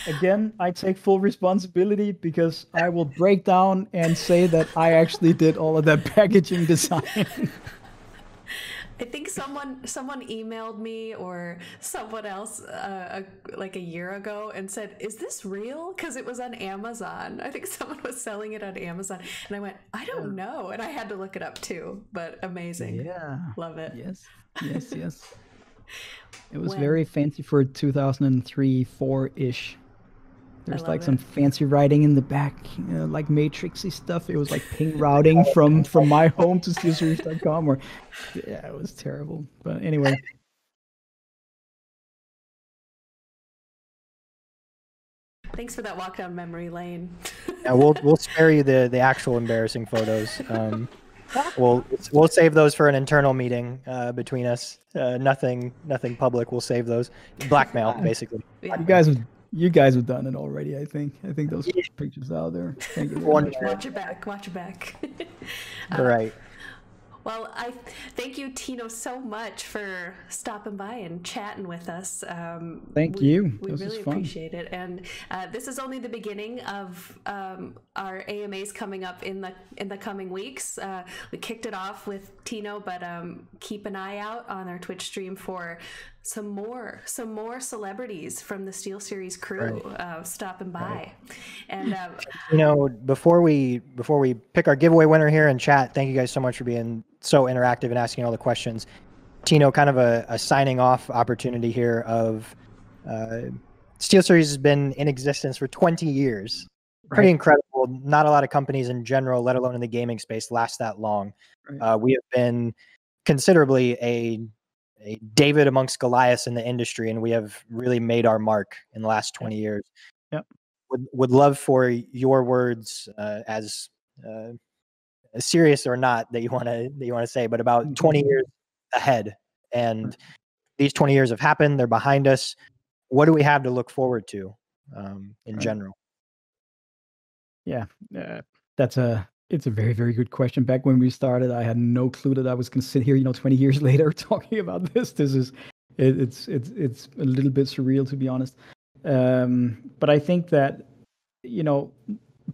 Again, I take full responsibility because I will break down and say that I actually did all of that packaging design. I think someone emailed me or someone else like a year ago and said, "Is this real?" Because it was on Amazon. I think someone was selling it on Amazon, and I went, "I don't know," and I had to look it up too. But amazing, love it. Yes. It was very fancy for 2003, 4-ish. There's like some fancy writing in the back, like matrixy stuff. It was like ping routing from my home to Steelseries.com. Or yeah, it was terrible. But anyway. Thanks for that walk down memory lane. Yeah, we'll spare you the actual embarrassing photos. We'll save those for an internal meeting between us. Nothing public. We'll save those. Blackmail, basically. Yeah. You guys have done it already. I think those pictures out there. Thank you very much. Watch your back. All right. Well, I thank you, Tino, so much for stopping by and chatting with us. Thank you. We really appreciate it. And this is only the beginning of our AMAs coming up in the coming weeks. We kicked it off with Tino, but keep an eye out on our Twitch stream for some more celebrities from the Steelseries crew stopping by. And before we pick our giveaway winner here in chat, thank you guys so much for being so interactive and asking all the questions. Tino, kind of a signing off opportunity here of Steelseries has been in existence for 20 years. Pretty incredible. Not a lot of companies in general, let alone in the gaming space, last that long. We have been considerably a David amongst Goliaths in the industry, and we have really made our mark in the last 20 years. Yep. Would love for your words as serious or not that you want to say, but about 20 years ahead. And these 20 years have happened. They're behind us. What do we have to look forward to in general? Yeah, it's a very, very good question. Back when we started, I had no clue that I was going to sit here, 20 years later talking about this. It's a little bit surreal, to be honest. But I think that,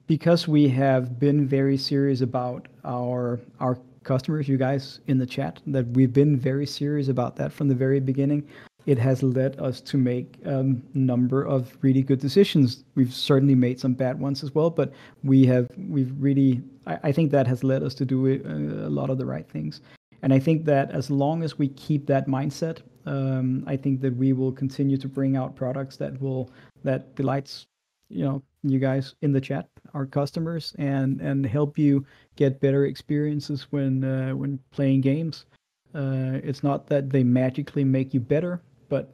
because we have been very serious about our customers, you guys in the chat, that we've been very serious about that from the very beginning. It has led us to make a number of really good decisions. We've certainly made some bad ones as well, but I think that has led us to do a lot of the right things. And I think that as long as we keep that mindset, I think that we will continue to bring out products that delights, you guys in the chat, our customers, and help you get better experiences when playing games. It's not that they magically make you better, but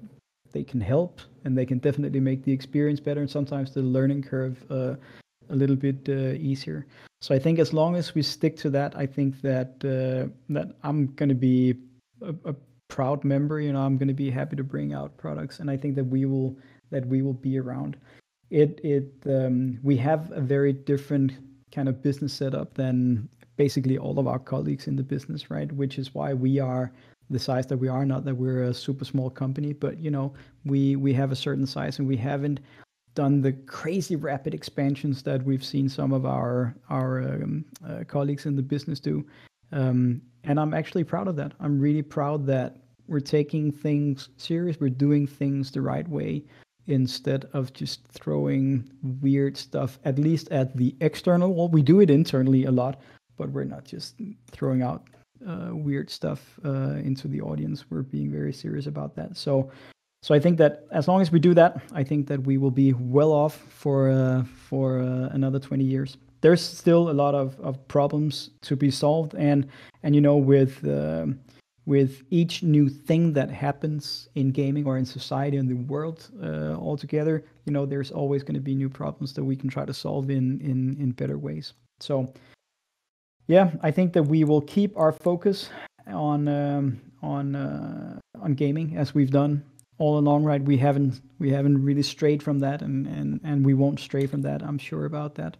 they can help, and they can definitely make the experience better, and sometimes the learning curve a little bit easier. So I think as long as we stick to that, I think that I'm going to be a proud member. I'm going to be happy to bring out products, and I think that we will be around. We have a very different kind of business setup than basically all of our colleagues in the business, right? Which is why we are the size that we are. Not that we're a super small company, but we have a certain size, and we haven't done the crazy rapid expansions that we've seen some of our colleagues in the business do. And I'm actually proud of that. I'm really proud that we're taking things serious. We're doing things the right way, instead of just throwing weird stuff, at least at the external. Well, we do it internally a lot, but we're not just throwing out weird stuff into the audience. We're being very serious about that. So I think that as long as we do that, I think that we will be well off for another 20 years. There's still a lot of problems to be solved, and with each new thing that happens in gaming or in society and the world altogether, there's always going to be new problems that we can try to solve in better ways. So yeah, I think that we will keep our focus on gaming as we've done all along, right? We haven't really strayed from that, and we won't stray from that. I'm sure about that.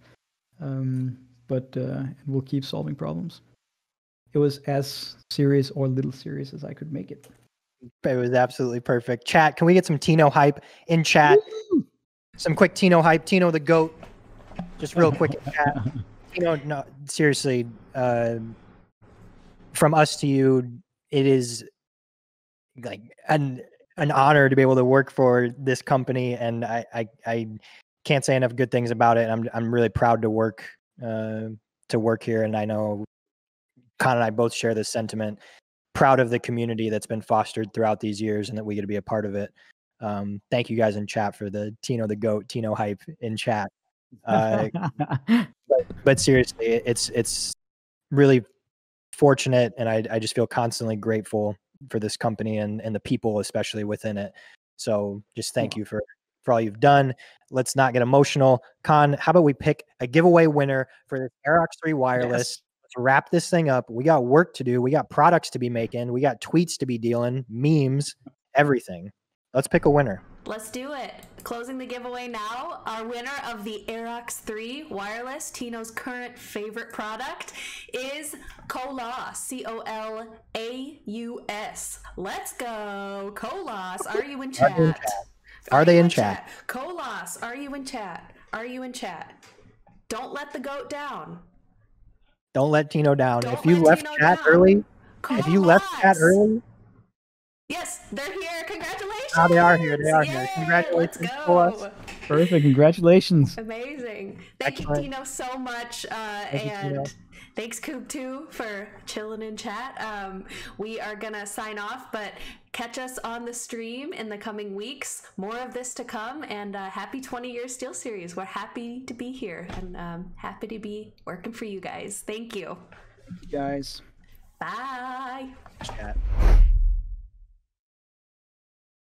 But we'll keep solving problems. it was as serious or little serious as I could make it. It was absolutely perfect. Chat, can we get some Tino hype in chat? Woo! Some quick Tino hype. Tino the GOAT. Just real quick in chat. Tino, no, seriously, from us to you, it is like an honor to be able to work for this company, and I can't say enough good things about it. I'm really proud to work here, and I know Con and I both share this sentiment. Proud of the community that's been fostered throughout these years, and that we get to be a part of it. Thank you guys in chat for the Tino the GOAT, Tino hype in chat. But seriously, it's really fortunate, and I just feel constantly grateful for this company and the people, especially within it. So just thank you for all you've done. Let's not get emotional. Con, how about we pick a giveaway winner for this Airox 3 wireless? Yes. Let's wrap this thing up. We got work to do. We got products to be making. We got tweets to be dealing, memes, everything. Let's pick a winner. Let's do it. Closing the giveaway now. Our winner of the Airox 3 wireless, Tino's current favorite product, is Colas. C-O-L-A-U-S. Let's go. Colas, are you in chat? Are they in chat? Colas, are you in chat? Are you in chat? Don't let the GOAT down. Don't let Tino down. Don't If you let left Tino chat down. early, Colas. if you left chat early, yes, they're here. Congratulations. oh, they are here. They are here. Yay, Congratulations, let's go. Colas. Perfect. Congratulations. Amazing. Thank Excellent. you, Tino, so much. Thank you, Tino. And thanks, Coop, too, for chilling in chat. We are going to sign off, but catch us on the stream in the coming weeks. More of this to come, and happy 20 years Steelseries. We're happy to be here and happy to be working for you guys. Thank you. Thank you guys. Bye. Chat.